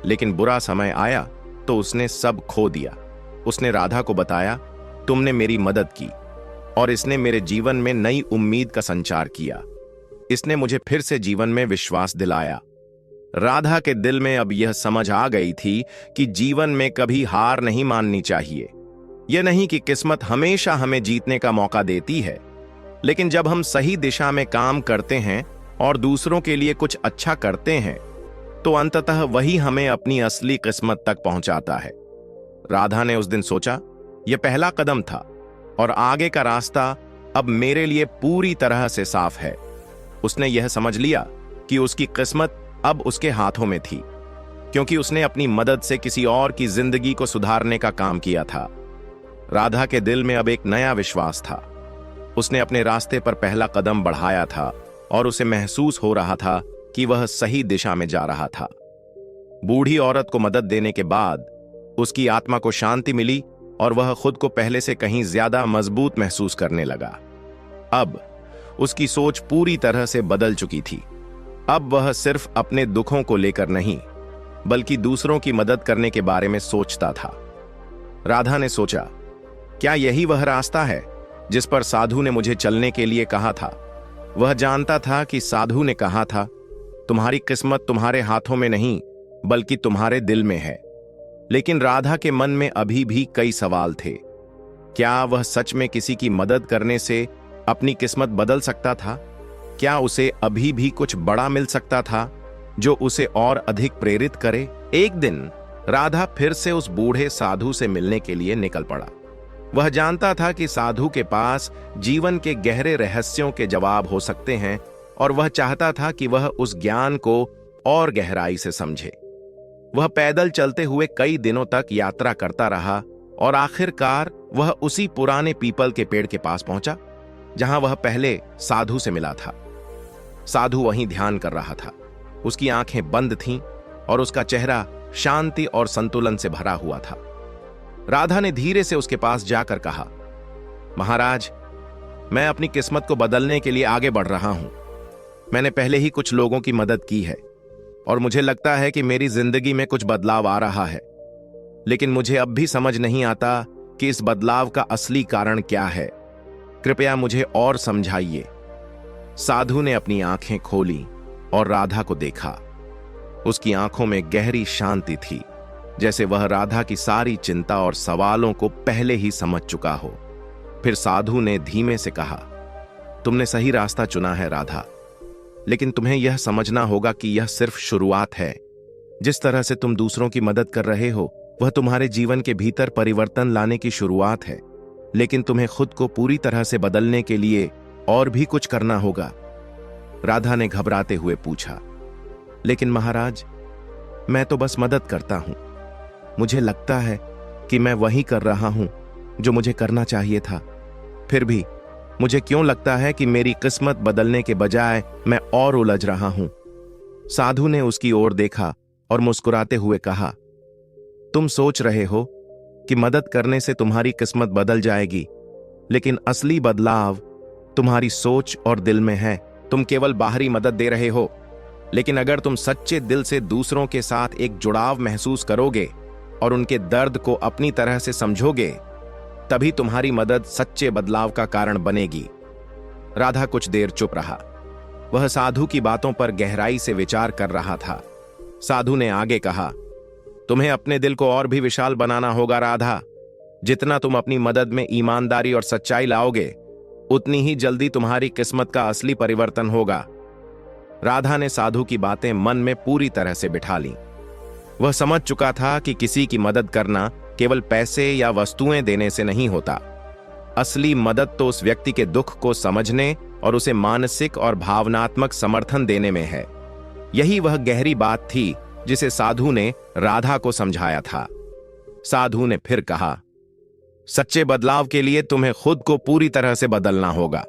लेकिन बुरा समय आया तो उसने सब खो दिया। उसने राधा को बताया, तुमने मेरी मदद की और इसने मेरे जीवन में नई उम्मीद का संचार किया। इसने मुझे फिर से जीवन में विश्वास दिलाया। राधा के दिल में अब यह समझ आ गई थी कि जीवन में कभी हार नहीं माननी चाहिए। यह नहीं कि किस्मत हमेशा हमें जीतने का मौका देती है, लेकिन जब हम सही दिशा में काम करते हैं और दूसरों के लिए कुछ अच्छा करते हैं, तो अंततः वही हमें अपनी असली किस्मत तक पहुंचाता है। राधा ने उस दिन सोचा, यह पहला कदम था और आगे का रास्ता अब मेरे लिए पूरी तरह से साफ है। उसने यह समझ लिया कि उसकी किस्मत अब उसके हाथों में थी, क्योंकि उसने अपनी मदद से किसी और की जिंदगी को सुधारने का काम किया था। राधा के दिल में अब एक नया विश्वास था। उसने अपने रास्ते पर पहला कदम बढ़ाया था और उसे महसूस हो रहा था कि वह सही दिशा में जा रहा था। बूढ़ी औरत को मदद देने के बाद उसकी आत्मा को शांति मिली और वह खुद को पहले से कहीं ज्यादा मजबूत महसूस करने लगा। अब उसकी सोच पूरी तरह से बदल चुकी थी। अब वह सिर्फ अपने दुखों को लेकर नहीं, बल्कि दूसरों की मदद करने के बारे में सोचता था। राधा ने सोचा, क्या यही वह रास्ता है जिस पर साधु ने मुझे चलने के लिए कहा था? वह जानता था कि साधु ने कहा था, तुम्हारी किस्मत तुम्हारे हाथों में नहीं, बल्कि तुम्हारे दिल में है। लेकिन राधा के मन में अभी भी कई सवाल थे। क्या वह सच में किसी की मदद करने से अपनी किस्मत बदल सकता था? क्या उसे अभी भी कुछ बड़ा मिल सकता था जो उसे और अधिक प्रेरित करे? एक दिन राधा फिर से उस बूढ़े साधु से मिलने के लिए निकल पड़ा। वह जानता था कि साधु के पास जीवन के गहरे रहस्यों के जवाब हो सकते हैं और वह चाहता था कि वह उस ज्ञान को और गहराई से समझे। वह पैदल चलते हुए कई दिनों तक यात्रा करता रहा और आखिरकार वह उसी पुराने पीपल के पेड़ के पास पहुंचा जहां वह पहले साधु से मिला था। साधु वहीं ध्यान कर रहा था। उसकी आंखें बंद थीं और उसका चेहरा शांति और संतुलन से भरा हुआ था। राधा ने धीरे से उसके पास जाकर कहा, महाराज, मैं अपनी किस्मत को बदलने के लिए आगे बढ़ रहा हूं। मैंने पहले ही कुछ लोगों की मदद की है और मुझे लगता है कि मेरी जिंदगी में कुछ बदलाव आ रहा है, लेकिन मुझे अब भी समझ नहीं आता कि इस बदलाव का असली कारण क्या है। कृपया मुझे और समझाइए। साधु ने अपनी आंखें खोली और राधा को देखा। उसकी आंखों में गहरी शांति थी, जैसे वह राधा की सारी चिंता और सवालों को पहले ही समझ चुका हो। फिर साधु ने धीमे से कहा, तुमने सही रास्ता चुना है राधा, लेकिन तुम्हें यह समझना होगा कि यह सिर्फ शुरुआत है। जिस तरह से तुम दूसरों की मदद कर रहे हो वह तुम्हारे जीवन के भीतर परिवर्तन लाने की शुरुआत है, लेकिन तुम्हें खुद को पूरी तरह से बदलने के लिए और भी कुछ करना होगा। राधा ने घबराते हुए पूछा, लेकिन महाराज, मैं तो बस मदद करता हूं। मुझे लगता है कि मैं वही कर रहा हूं जो मुझे करना चाहिए था। फिर भी मुझे क्यों लगता है कि मेरी किस्मत बदलने के बजाय मैं और उलझ रहा हूं। साधु ने उसकी ओर देखा और मुस्कुराते हुए कहा, तुम सोच रहे हो कि मदद करने से तुम्हारी किस्मत बदल जाएगी, लेकिन असली बदलाव तुम्हारी सोच और दिल में है। तुम केवल बाहरी मदद दे रहे हो, लेकिन अगर तुम सच्चे दिल से दूसरों के साथ एक जुड़ाव महसूस करोगे और उनके दर्द को अपनी तरह से समझोगे, तभी तुम्हारी मदद सच्चे बदलाव का कारण बनेगी। राधा कुछ देर चुप रहा। वह साधु की बातों पर गहराई से विचार कर रहा था। साधु ने आगे कहा, तुम्हें अपने दिल को और भी विशाल बनाना होगा राधा। जितना तुम अपनी मदद में ईमानदारी और सच्चाई लाओगे, उतनी ही जल्दी तुम्हारी किस्मत का असली परिवर्तन होगा। राधा ने साधु की बातें मन में पूरी तरह से बिठा लीं। वह समझ चुका था कि किसी की मदद करना केवल पैसे या वस्तुएं देने से नहीं होता। असली मदद तो उस व्यक्ति के दुख को समझने और उसे मानसिक और भावनात्मक समर्थन देने में है। यही वह गहरी बात थी जिसे साधु ने राधा को समझाया था। साधु ने फिर कहा, सच्चे बदलाव के लिए तुम्हें खुद को पूरी तरह से बदलना होगा।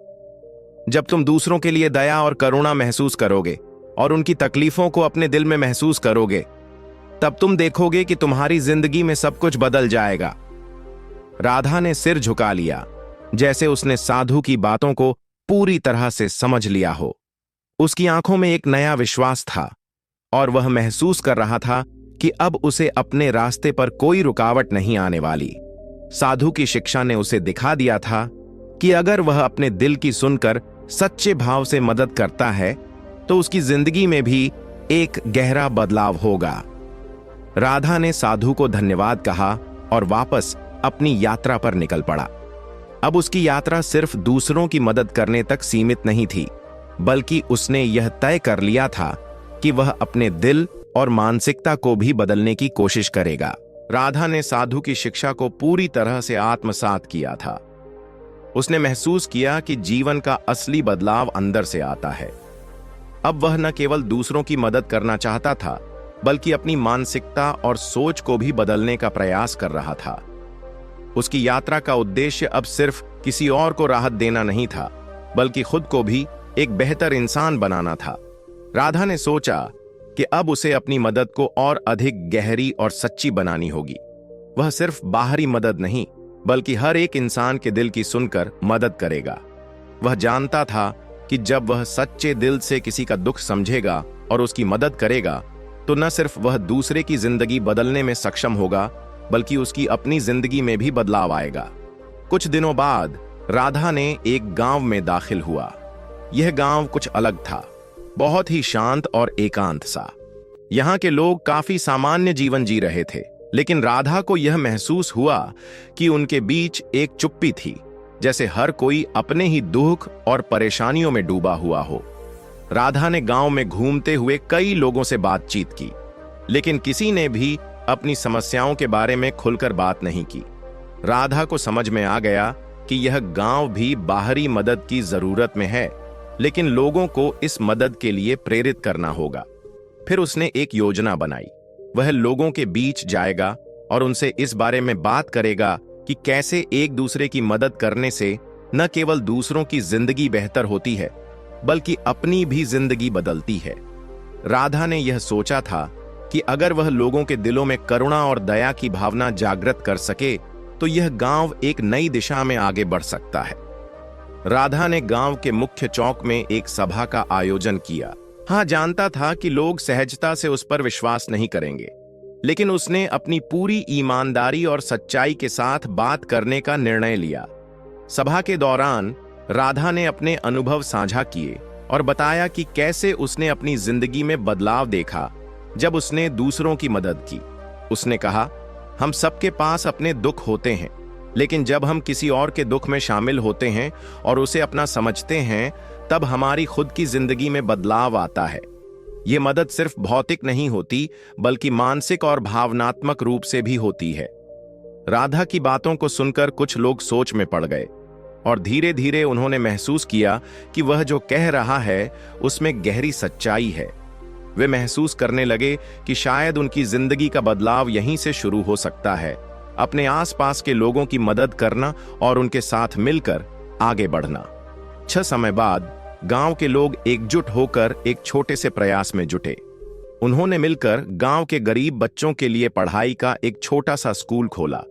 जब तुम दूसरों के लिए दया और करुणा महसूस करोगे और उनकी तकलीफों को अपने दिल में महसूस करोगे, तब तुम देखोगे कि तुम्हारी जिंदगी में सब कुछ बदल जाएगा। राधा ने सिर झुका लिया, जैसे उसने साधु की बातों को पूरी तरह से समझ लिया हो। उसकी आंखों में एक नया विश्वास था और वह महसूस कर रहा था कि अब उसे अपने रास्ते पर कोई रुकावट नहीं आने वाली। साधु की शिक्षा ने उसे दिखा दिया था कि अगर वह अपने दिल की सुनकर सच्चे भाव से मदद करता है तो उसकी जिंदगी में भी एक गहरा बदलाव होगा। राधा ने साधु को धन्यवाद कहा और वापस अपनी यात्रा पर निकल पड़ा। अब उसकी यात्रा सिर्फ दूसरों की मदद करने तक सीमित नहीं थी, बल्कि उसने यह तय कर लिया था कि वह अपने दिल और मानसिकता को भी बदलने की कोशिश करेगा। राधा ने साधु की शिक्षा को पूरी तरह से आत्मसात किया था। उसने महसूस किया कि जीवन का असली बदलाव अंदर से आता है। अब वह न केवल दूसरों की मदद करना चाहता था, बल्कि अपनी मानसिकता और सोच को भी बदलने का प्रयास कर रहा था। उसकी यात्रा का उद्देश्य अब सिर्फ किसी और को राहत देना नहीं था, बल्कि खुद को भी एक बेहतर इंसान बनाना था। राधा ने सोचा कि अब उसे अपनी मदद को और अधिक गहरी और सच्ची बनानी होगी। वह सिर्फ बाहरी मदद नहीं, बल्कि हर एक इंसान के दिल की सुनकर मदद करेगा। वह जानता था कि जब वह सच्चे दिल से किसी का दुख समझेगा और उसकी मदद करेगा, तो न सिर्फ वह दूसरे की जिंदगी बदलने में सक्षम होगा, बल्कि उसकी अपनी जिंदगी में भी बदलाव आएगा। कुछ दिनों बाद राधा ने एक गांव में दाखिल हुआ। यह गांव कुछ अलग था, बहुत ही शांत और एकांत सा। यहाँ के लोग काफी सामान्य जीवन जी रहे थे, लेकिन राधा को यह महसूस हुआ कि उनके बीच एक चुप्पी थी, जैसे हर कोई अपने ही दुख और परेशानियों में डूबा हुआ हो। राधा ने गांव में घूमते हुए कई लोगों से बातचीत की, लेकिन किसी ने भी अपनी समस्याओं के बारे में खुलकर बात नहीं की। राधा को समझ में आ गया कि यह गांव भी बाहरी मदद की जरूरत में है, लेकिन लोगों को इस मदद के लिए प्रेरित करना होगा। फिर उसने एक योजना बनाई। वह लोगों के बीच जाएगा और उनसे इस बारे में बात करेगा कि कैसे एक दूसरे की मदद करने से न केवल दूसरों की जिंदगी बेहतर होती है, बल्कि अपनी भी जिंदगी बदलती है। राधा ने यह सोचा था कि अगर वह लोगों के दिलों में करुणा और दया की भावना जागृत कर सके, तो यह गांव एक नई दिशा में आगे बढ़ सकता है। राधा ने गांव के मुख्य चौक में एक सभा का आयोजन किया। हाँ, जानता था कि लोग सहजता से उस पर विश्वास नहीं करेंगे, लेकिन उसने अपनी पूरी ईमानदारी और सच्चाई के साथ बात करने का निर्णय लिया। सभा के दौरान राधा ने अपने अनुभव साझा किए और बताया कि कैसे उसने अपनी जिंदगी में बदलाव देखा जब उसने दूसरों की मदद की। उसने कहा, हम सबके पास अपने दुख होते हैं, लेकिन जब हम किसी और के दुख में शामिल होते हैं और उसे अपना समझते हैं, तब हमारी खुद की जिंदगी में बदलाव आता है। ये मदद सिर्फ भौतिक नहीं होती, बल्कि मानसिक और भावनात्मक रूप से भी होती है। राधा की बातों को सुनकर कुछ लोग सोच में पड़ गए और धीरे धीरे उन्होंने महसूस किया कि वह जो कह रहा है उसमें गहरी सच्चाई है। वे महसूस करने लगे कि शायद उनकी जिंदगी का बदलाव यहीं से शुरू हो सकता है, अपने आसपास के लोगों की मदद करना और उनके साथ मिलकर आगे बढ़ना। कुछ समय बाद गांव के लोग एकजुट होकर एक छोटे से प्रयास में जुटे। उन्होंने मिलकर गांव के गरीब बच्चों के लिए पढ़ाई का एक छोटा सा स्कूल खोला,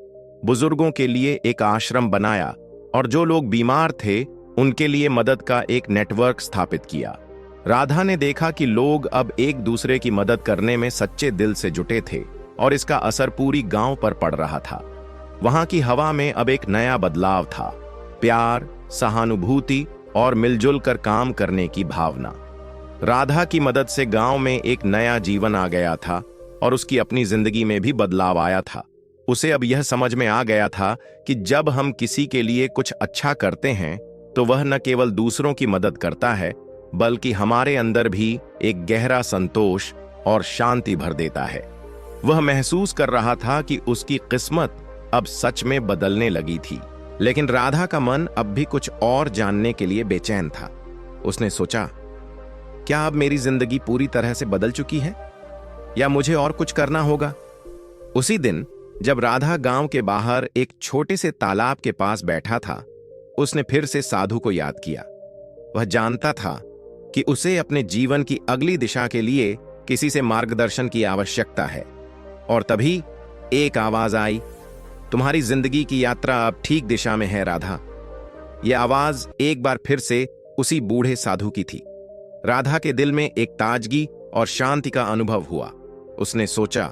बुजुर्गों के लिए एक आश्रम बनाया और जो लोग बीमार थे उनके लिए मदद का एक नेटवर्क स्थापित किया। राधा ने देखा कि लोग अब एक दूसरे की मदद करने में सच्चे दिल से जुटे थे और इसका असर पूरी गांव पर पड़ रहा था। वहां की हवा में अब एक नया बदलाव था, प्यार, सहानुभूति और मिलजुल कर काम करने की भावना। राधा की मदद से गांव में एक नया जीवन आ गया था और उसकी अपनी जिंदगी में भी बदलाव आया था। उसे अब यह समझ में आ गया था कि जब हम किसी के लिए कुछ अच्छा करते हैं तो वह न केवल दूसरों की मदद करता है, बल्कि हमारे अंदर भी एक गहरा संतोष और शांति भर देता है। वह महसूस कर रहा था कि उसकी किस्मत अब सच में बदलने लगी थी। लेकिन राधा का मन अब भी कुछ और जानने के लिए बेचैन था। उसने सोचा, क्या अब मेरी जिंदगी पूरी तरह से बदल चुकी है या मुझे और कुछ करना होगा? उसी दिन जब राधा गांव के बाहर एक छोटे से तालाब के पास बैठा था, उसने फिर से साधु को याद किया। वह जानता था कि उसे अपने जीवन की अगली दिशा के लिए किसी से मार्गदर्शन की आवश्यकता है। और तभी एक आवाज आई, तुम्हारी जिंदगी की यात्रा अब ठीक दिशा में है राधा। यह आवाज एक बार फिर से उसी बूढ़े साधु की थी। राधा के दिल में एक ताजगी और शांति का अनुभव हुआ। उसने सोचा,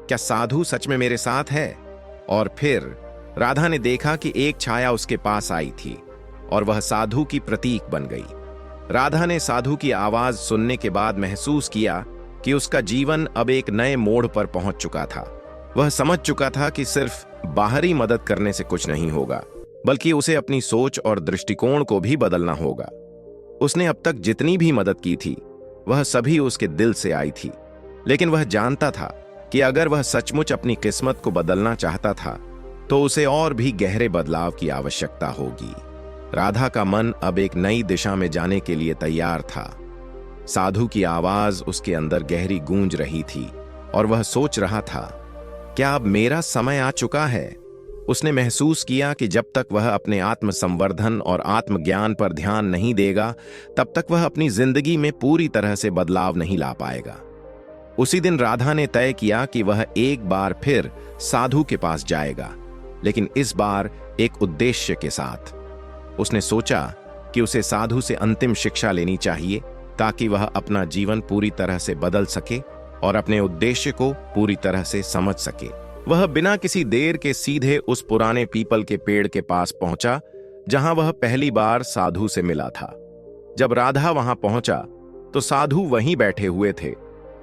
क्या साधु सच में मेरे साथ है? और फिर राधा ने देखा कि एक छाया उसके पास आई थी और वह साधु की प्रतीक बन गई। राधा ने साधु की आवाज सुनने के बाद महसूस किया कि उसका जीवन अब एक नए मोड़ पर पहुंच चुका था। वह समझ चुका था कि सिर्फ बाहरी मदद करने से कुछ नहीं होगा, बल्कि उसे अपनी सोच और दृष्टिकोण को भी बदलना होगा। उसने अब तक जितनी भी मदद की थी, वह सभी उसके दिल से आई थी। लेकिन वह जानता था कि अगर वह सचमुच अपनी किस्मत को बदलना चाहता था, तो उसे और भी गहरे बदलाव की आवश्यकता होगी। राधा का मन अब एक नई दिशा में जाने के लिए तैयार था। साधु की आवाज उसके अंदर गहरी गूंज रही थी और वह सोच रहा था, क्या अब मेरा समय आ चुका है? उसने महसूस किया कि जब तक वह अपने आत्म संवर्धन और आत्मज्ञान पर ध्यान नहीं देगा, तब तक वह अपनी जिंदगी में पूरी तरह से बदलाव नहीं ला पाएगा। उसी दिन राधा ने तय किया कि वह एक बार फिर साधु के पास जाएगा, लेकिन इस बार एक उद्देश्य के साथ। उसने सोचा कि उसे साधु से अंतिम शिक्षा लेनी चाहिए ताकि वह अपना जीवन पूरी तरह से बदल सके और अपने उद्देश्य को पूरी तरह से समझ सके। वह बिना किसी देर के सीधे उस पुराने पीपल के पेड़ के पास पहुंचा जहां वह पहली बार साधु से मिला था। जब राधा वहां पहुंचा तो साधु वहीं बैठे हुए थे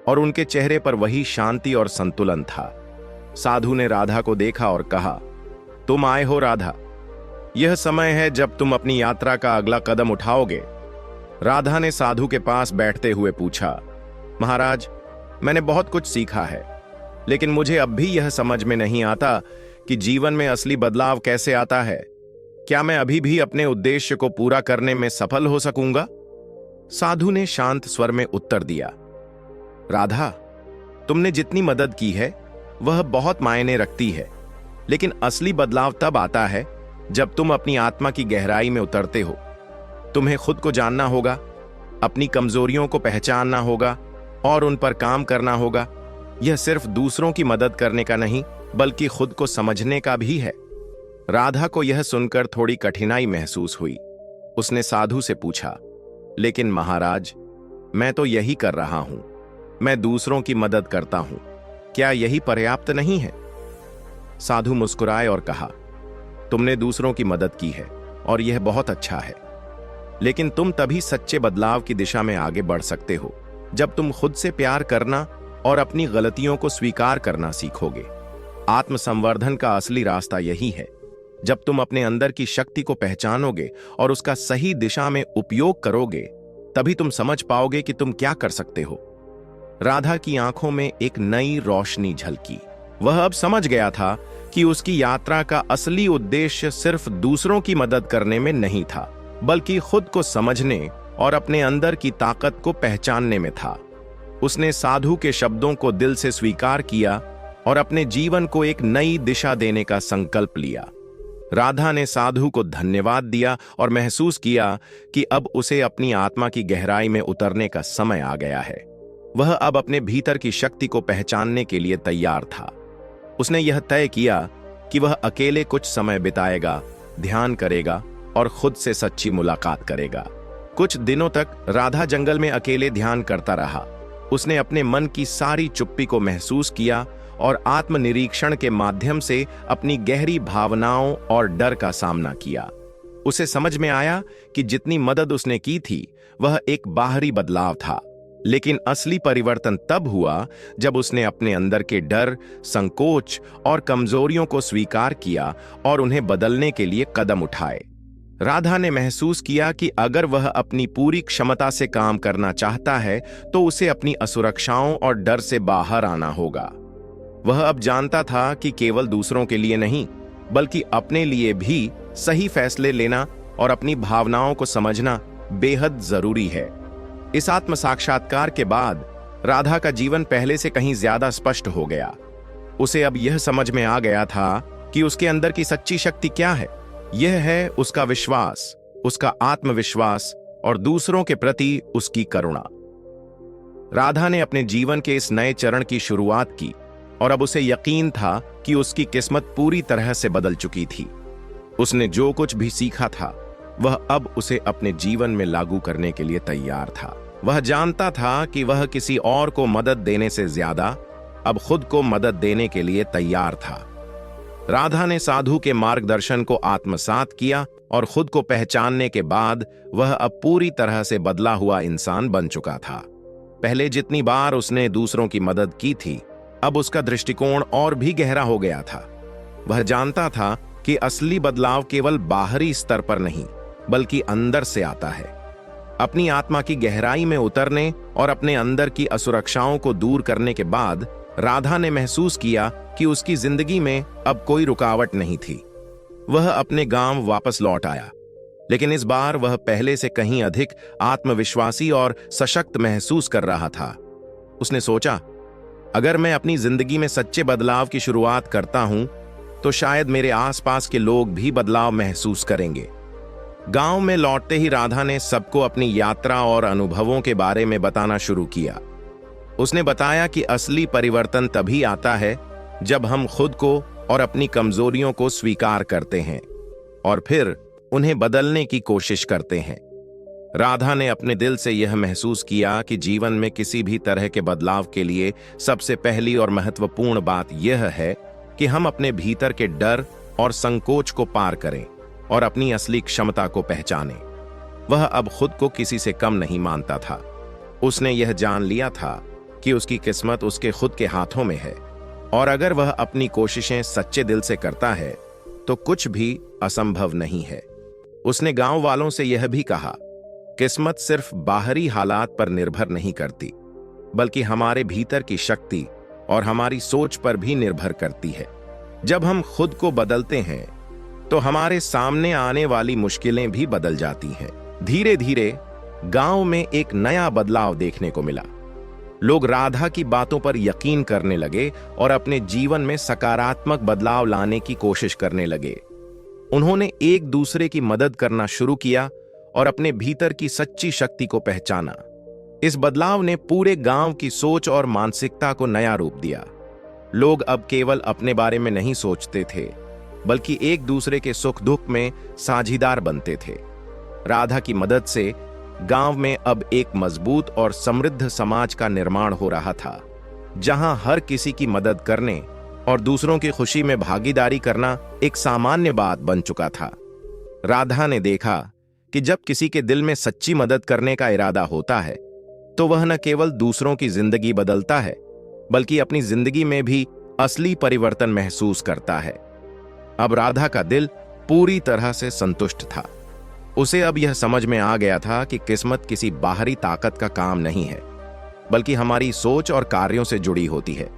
और उनके चेहरे पर वही शांति और संतुलन था। साधु ने राधा को देखा और कहा, तुम आए हो राधा, यह समय है जब तुम अपनी यात्रा का अगला कदम उठाओगे। राधा ने साधु के पास बैठते हुए पूछा, महाराज, मैंने बहुत कुछ सीखा है, लेकिन मुझे अब भी यह समझ में नहीं आता कि जीवन में असली बदलाव कैसे आता है। क्या मैं अभी भी अपने उद्देश्य को पूरा करने में सफल हो सकूंगा? साधु ने शांत स्वर में उत्तर दिया, राधा, तुमने जितनी मदद की है वह बहुत मायने रखती है, लेकिन असली बदलाव तब आता है जब तुम अपनी आत्मा की गहराई में उतरते हो। तुम्हें खुद को जानना होगा, अपनी कमजोरियों को पहचानना होगा और उन पर काम करना होगा। यह सिर्फ दूसरों की मदद करने का नहीं, बल्कि खुद को समझने का भी है। राधा को यह सुनकर थोड़ी कठिनाई महसूस हुई। उसने साधु से पूछा, लेकिन महाराज, मैं तो यही कर रहा हूं, मैं दूसरों की मदद करता हूं, क्या यही पर्याप्त नहीं है? साधु मुस्कुराए और कहा, तुमने दूसरों की मदद की है और यह बहुत अच्छा है, लेकिन तुम तभी सच्चे बदलाव की दिशा में आगे बढ़ सकते हो जब तुम खुद से प्यार करना और अपनी गलतियों को स्वीकार करना सीखोगे। आत्मसंवर्धन का असली रास्ता यही है। जब तुम अपने अंदर की शक्ति को पहचानोगे और उसका सही दिशा में उपयोग करोगे, तभी तुम समझ पाओगे कि तुम क्या कर सकते हो। राधा की आंखों में एक नई रोशनी झलकी। वह अब समझ गया था कि उसकी यात्रा का असली उद्देश्य सिर्फ दूसरों की मदद करने में नहीं था, बल्कि खुद को समझने और अपने अंदर की ताकत को पहचानने में था। उसने साधु के शब्दों को दिल से स्वीकार किया और अपने जीवन को एक नई दिशा देने का संकल्प लिया। राधा ने साधु को धन्यवाद दिया और महसूस किया कि अब उसे अपनी आत्मा की गहराई में उतरने का समय आ गया है। वह अब अपने भीतर की शक्ति को पहचानने के लिए तैयार था। उसने यह तय किया कि वह अकेले कुछ समय बिताएगा, ध्यान करेगा और खुद से सच्ची मुलाकात करेगा। कुछ दिनों तक राधा जंगल में अकेले ध्यान करता रहा। उसने अपने मन की सारी चुप्पी को महसूस किया और आत्मनिरीक्षण के माध्यम से अपनी गहरी भावनाओं और डर का सामना किया। उसे समझ में आया कि जितनी मदद उसने की थी वह एक बाहरी बदलाव था, लेकिन असली परिवर्तन तब हुआ जब उसने अपने अंदर के डर, संकोच और कमजोरियों को स्वीकार किया और उन्हें बदलने के लिए कदम उठाए। राधा ने महसूस किया कि अगर वह अपनी पूरी क्षमता से काम करना चाहता है तो उसे अपनी असुरक्षाओं और डर से बाहर आना होगा। वह अब जानता था कि केवल दूसरों के लिए नहीं, बल्कि अपने लिए भी सही फैसले लेना और अपनी भावनाओं को समझना बेहद जरूरी है। इस आत्म साक्षात्कार के बाद राधा का जीवन पहले से कहीं ज्यादा स्पष्ट हो गया। उसे अब यह समझ में आ गया था कि उसके अंदर की सच्ची शक्ति क्या है। यह है उसका विश्वास, उसका आत्मविश्वास और दूसरों के प्रति उसकी करुणा। राधा ने अपने जीवन के इस नए चरण की शुरुआत की और अब उसे यकीन था कि उसकी किस्मत पूरी तरह से बदल चुकी थी। उसने जो कुछ भी सीखा था वह अब उसे अपने जीवन में लागू करने के लिए तैयार था। वह जानता था कि वह किसी और को मदद देने से ज्यादा अब खुद को मदद देने के लिए तैयार था। राधा ने साधु के मार्गदर्शन को आत्मसात किया और खुद को पहचानने के बाद वह अब पूरी तरह से बदला हुआ इंसान बन चुका था। पहले जितनी बार उसने दूसरों की मदद की थी, अब उसका दृष्टिकोण और भी गहरा हो गया था। वह जानता था कि असली बदलाव केवल बाहरी स्तर पर नहीं, बल्कि अंदर से आता है। अपनी आत्मा की गहराई में उतरने और अपने अंदर की असुरक्षाओं को दूर करने के बाद राधा ने महसूस किया कि उसकी जिंदगी में अब कोई रुकावट नहीं थी। वह अपने गांव वापस लौट आया, लेकिन इस बार वह पहले से कहीं अधिक आत्मविश्वासी और सशक्त महसूस कर रहा था। उसने सोचा, अगर मैं अपनी जिंदगी में सच्चे बदलाव की शुरुआत करता हूं, तो शायद मेरे आसपास के लोग भी बदलाव महसूस करेंगे। गांव में लौटते ही राधा ने सबको अपनी यात्रा और अनुभवों के बारे में बताना शुरू किया। उसने बताया कि असली परिवर्तन तभी आता है जब हम खुद को और अपनी कमजोरियों को स्वीकार करते हैं और फिर उन्हें बदलने की कोशिश करते हैं। राधा ने अपने दिल से यह महसूस किया कि जीवन में किसी भी तरह के बदलाव के लिए सबसे पहली और महत्वपूर्ण बात यह है कि हम अपने भीतर के डर और संकोच को पार करें और अपनी असली क्षमता को पहचानें। वह अब खुद को किसी से कम नहीं मानता था। उसने यह जान लिया था कि उसकी किस्मत उसके खुद के हाथों में है और अगर वह अपनी कोशिशें सच्चे दिल से करता है तो कुछ भी असंभव नहीं है। उसने गांव वालों से यह भी कहा, किस्मत सिर्फ बाहरी हालात पर निर्भर नहीं करती, बल्कि हमारे भीतर की शक्ति और हमारी सोच पर भी निर्भर करती है। जब हम खुद को बदलते हैं तो हमारे सामने आने वाली मुश्किलें भी बदल जाती हैं। धीरे धीरे गांव में एक नया बदलाव देखने को मिला। लोग राधा की बातों पर यकीन करने लगे और अपने जीवन में सकारात्मक बदलाव लाने की कोशिश करने लगे। उन्होंने एक दूसरे की मदद करना शुरू किया और अपने भीतर की सच्ची शक्ति को पहचाना। इस बदलाव ने पूरे गांव की सोच और मानसिकता को नया रूप दिया। लोग अब केवल अपने बारे में नहीं सोचते थे, बल्कि एक दूसरे के सुख दुख में साझीदार बनते थे। राधा की मदद से गांव में अब एक मजबूत और समृद्ध समाज का निर्माण हो रहा था, जहां हर किसी की मदद करने और दूसरों की खुशी में भागीदारी करना एक सामान्य बात बन चुका था। राधा ने देखा कि जब किसी के दिल में सच्ची मदद करने का इरादा होता है, तो वह न केवल दूसरों की जिंदगी बदलता है, बल्कि अपनी जिंदगी में भी असली परिवर्तन महसूस करता है। अब राधा का दिल पूरी तरह से संतुष्ट था। उसे अब यह समझ में आ गया था कि किस्मत किसी बाहरी ताकत का काम नहीं है, बल्कि हमारी सोच और कार्यों से जुड़ी होती है।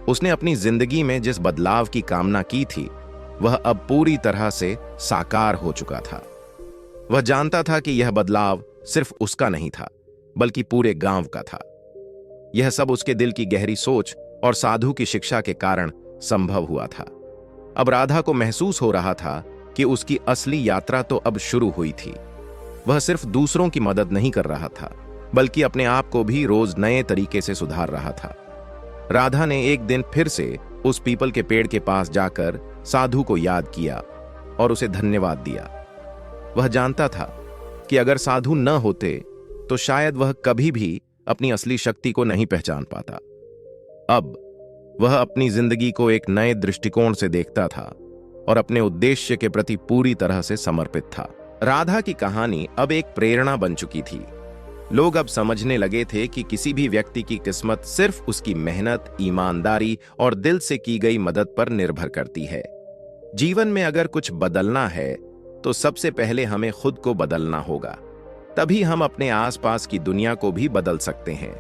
उसने अपनी जिंदगी में जिस बदलाव की कामना की थी, वह अब पूरी तरह से साकार हो चुका था। वह जानता था कि यह बदलाव सिर्फ उसका नहीं था, बल्कि पूरे गांव का था। यह सब उसके दिल की गहरी सोच और साधु की शिक्षा के कारण संभव हुआ था। अब राधा को महसूस हो रहा था कि उसकी असली यात्रा तो अब शुरू हुई थी। वह सिर्फ दूसरों की मदद नहीं कर रहा था, बल्कि अपने आप को भी रोज नए तरीके से सुधार रहा था। राधा ने एक दिन फिर से उस पीपल के पेड़ के पास जाकर साधु को याद किया और उसे धन्यवाद दिया। वह जानता था कि अगर साधु न होते तो शायद वह कभी भी अपनी असली शक्ति को नहीं पहचान पाता। अब वह अपनी जिंदगी को एक नए दृष्टिकोण से देखता था और अपने उद्देश्य के प्रति पूरी तरह से समर्पित था। राधा की कहानी अब एक प्रेरणा बन चुकी थी। लोग अब समझने लगे थे कि किसी भी व्यक्ति की किस्मत सिर्फ उसकी मेहनत, ईमानदारी और दिल से की गई मदद पर निर्भर करती है। जीवन में अगर कुछ बदलना है तो सबसे पहले हमें खुद को बदलना होगा, तभी हम अपने आसपास की दुनिया को भी बदल सकते हैं।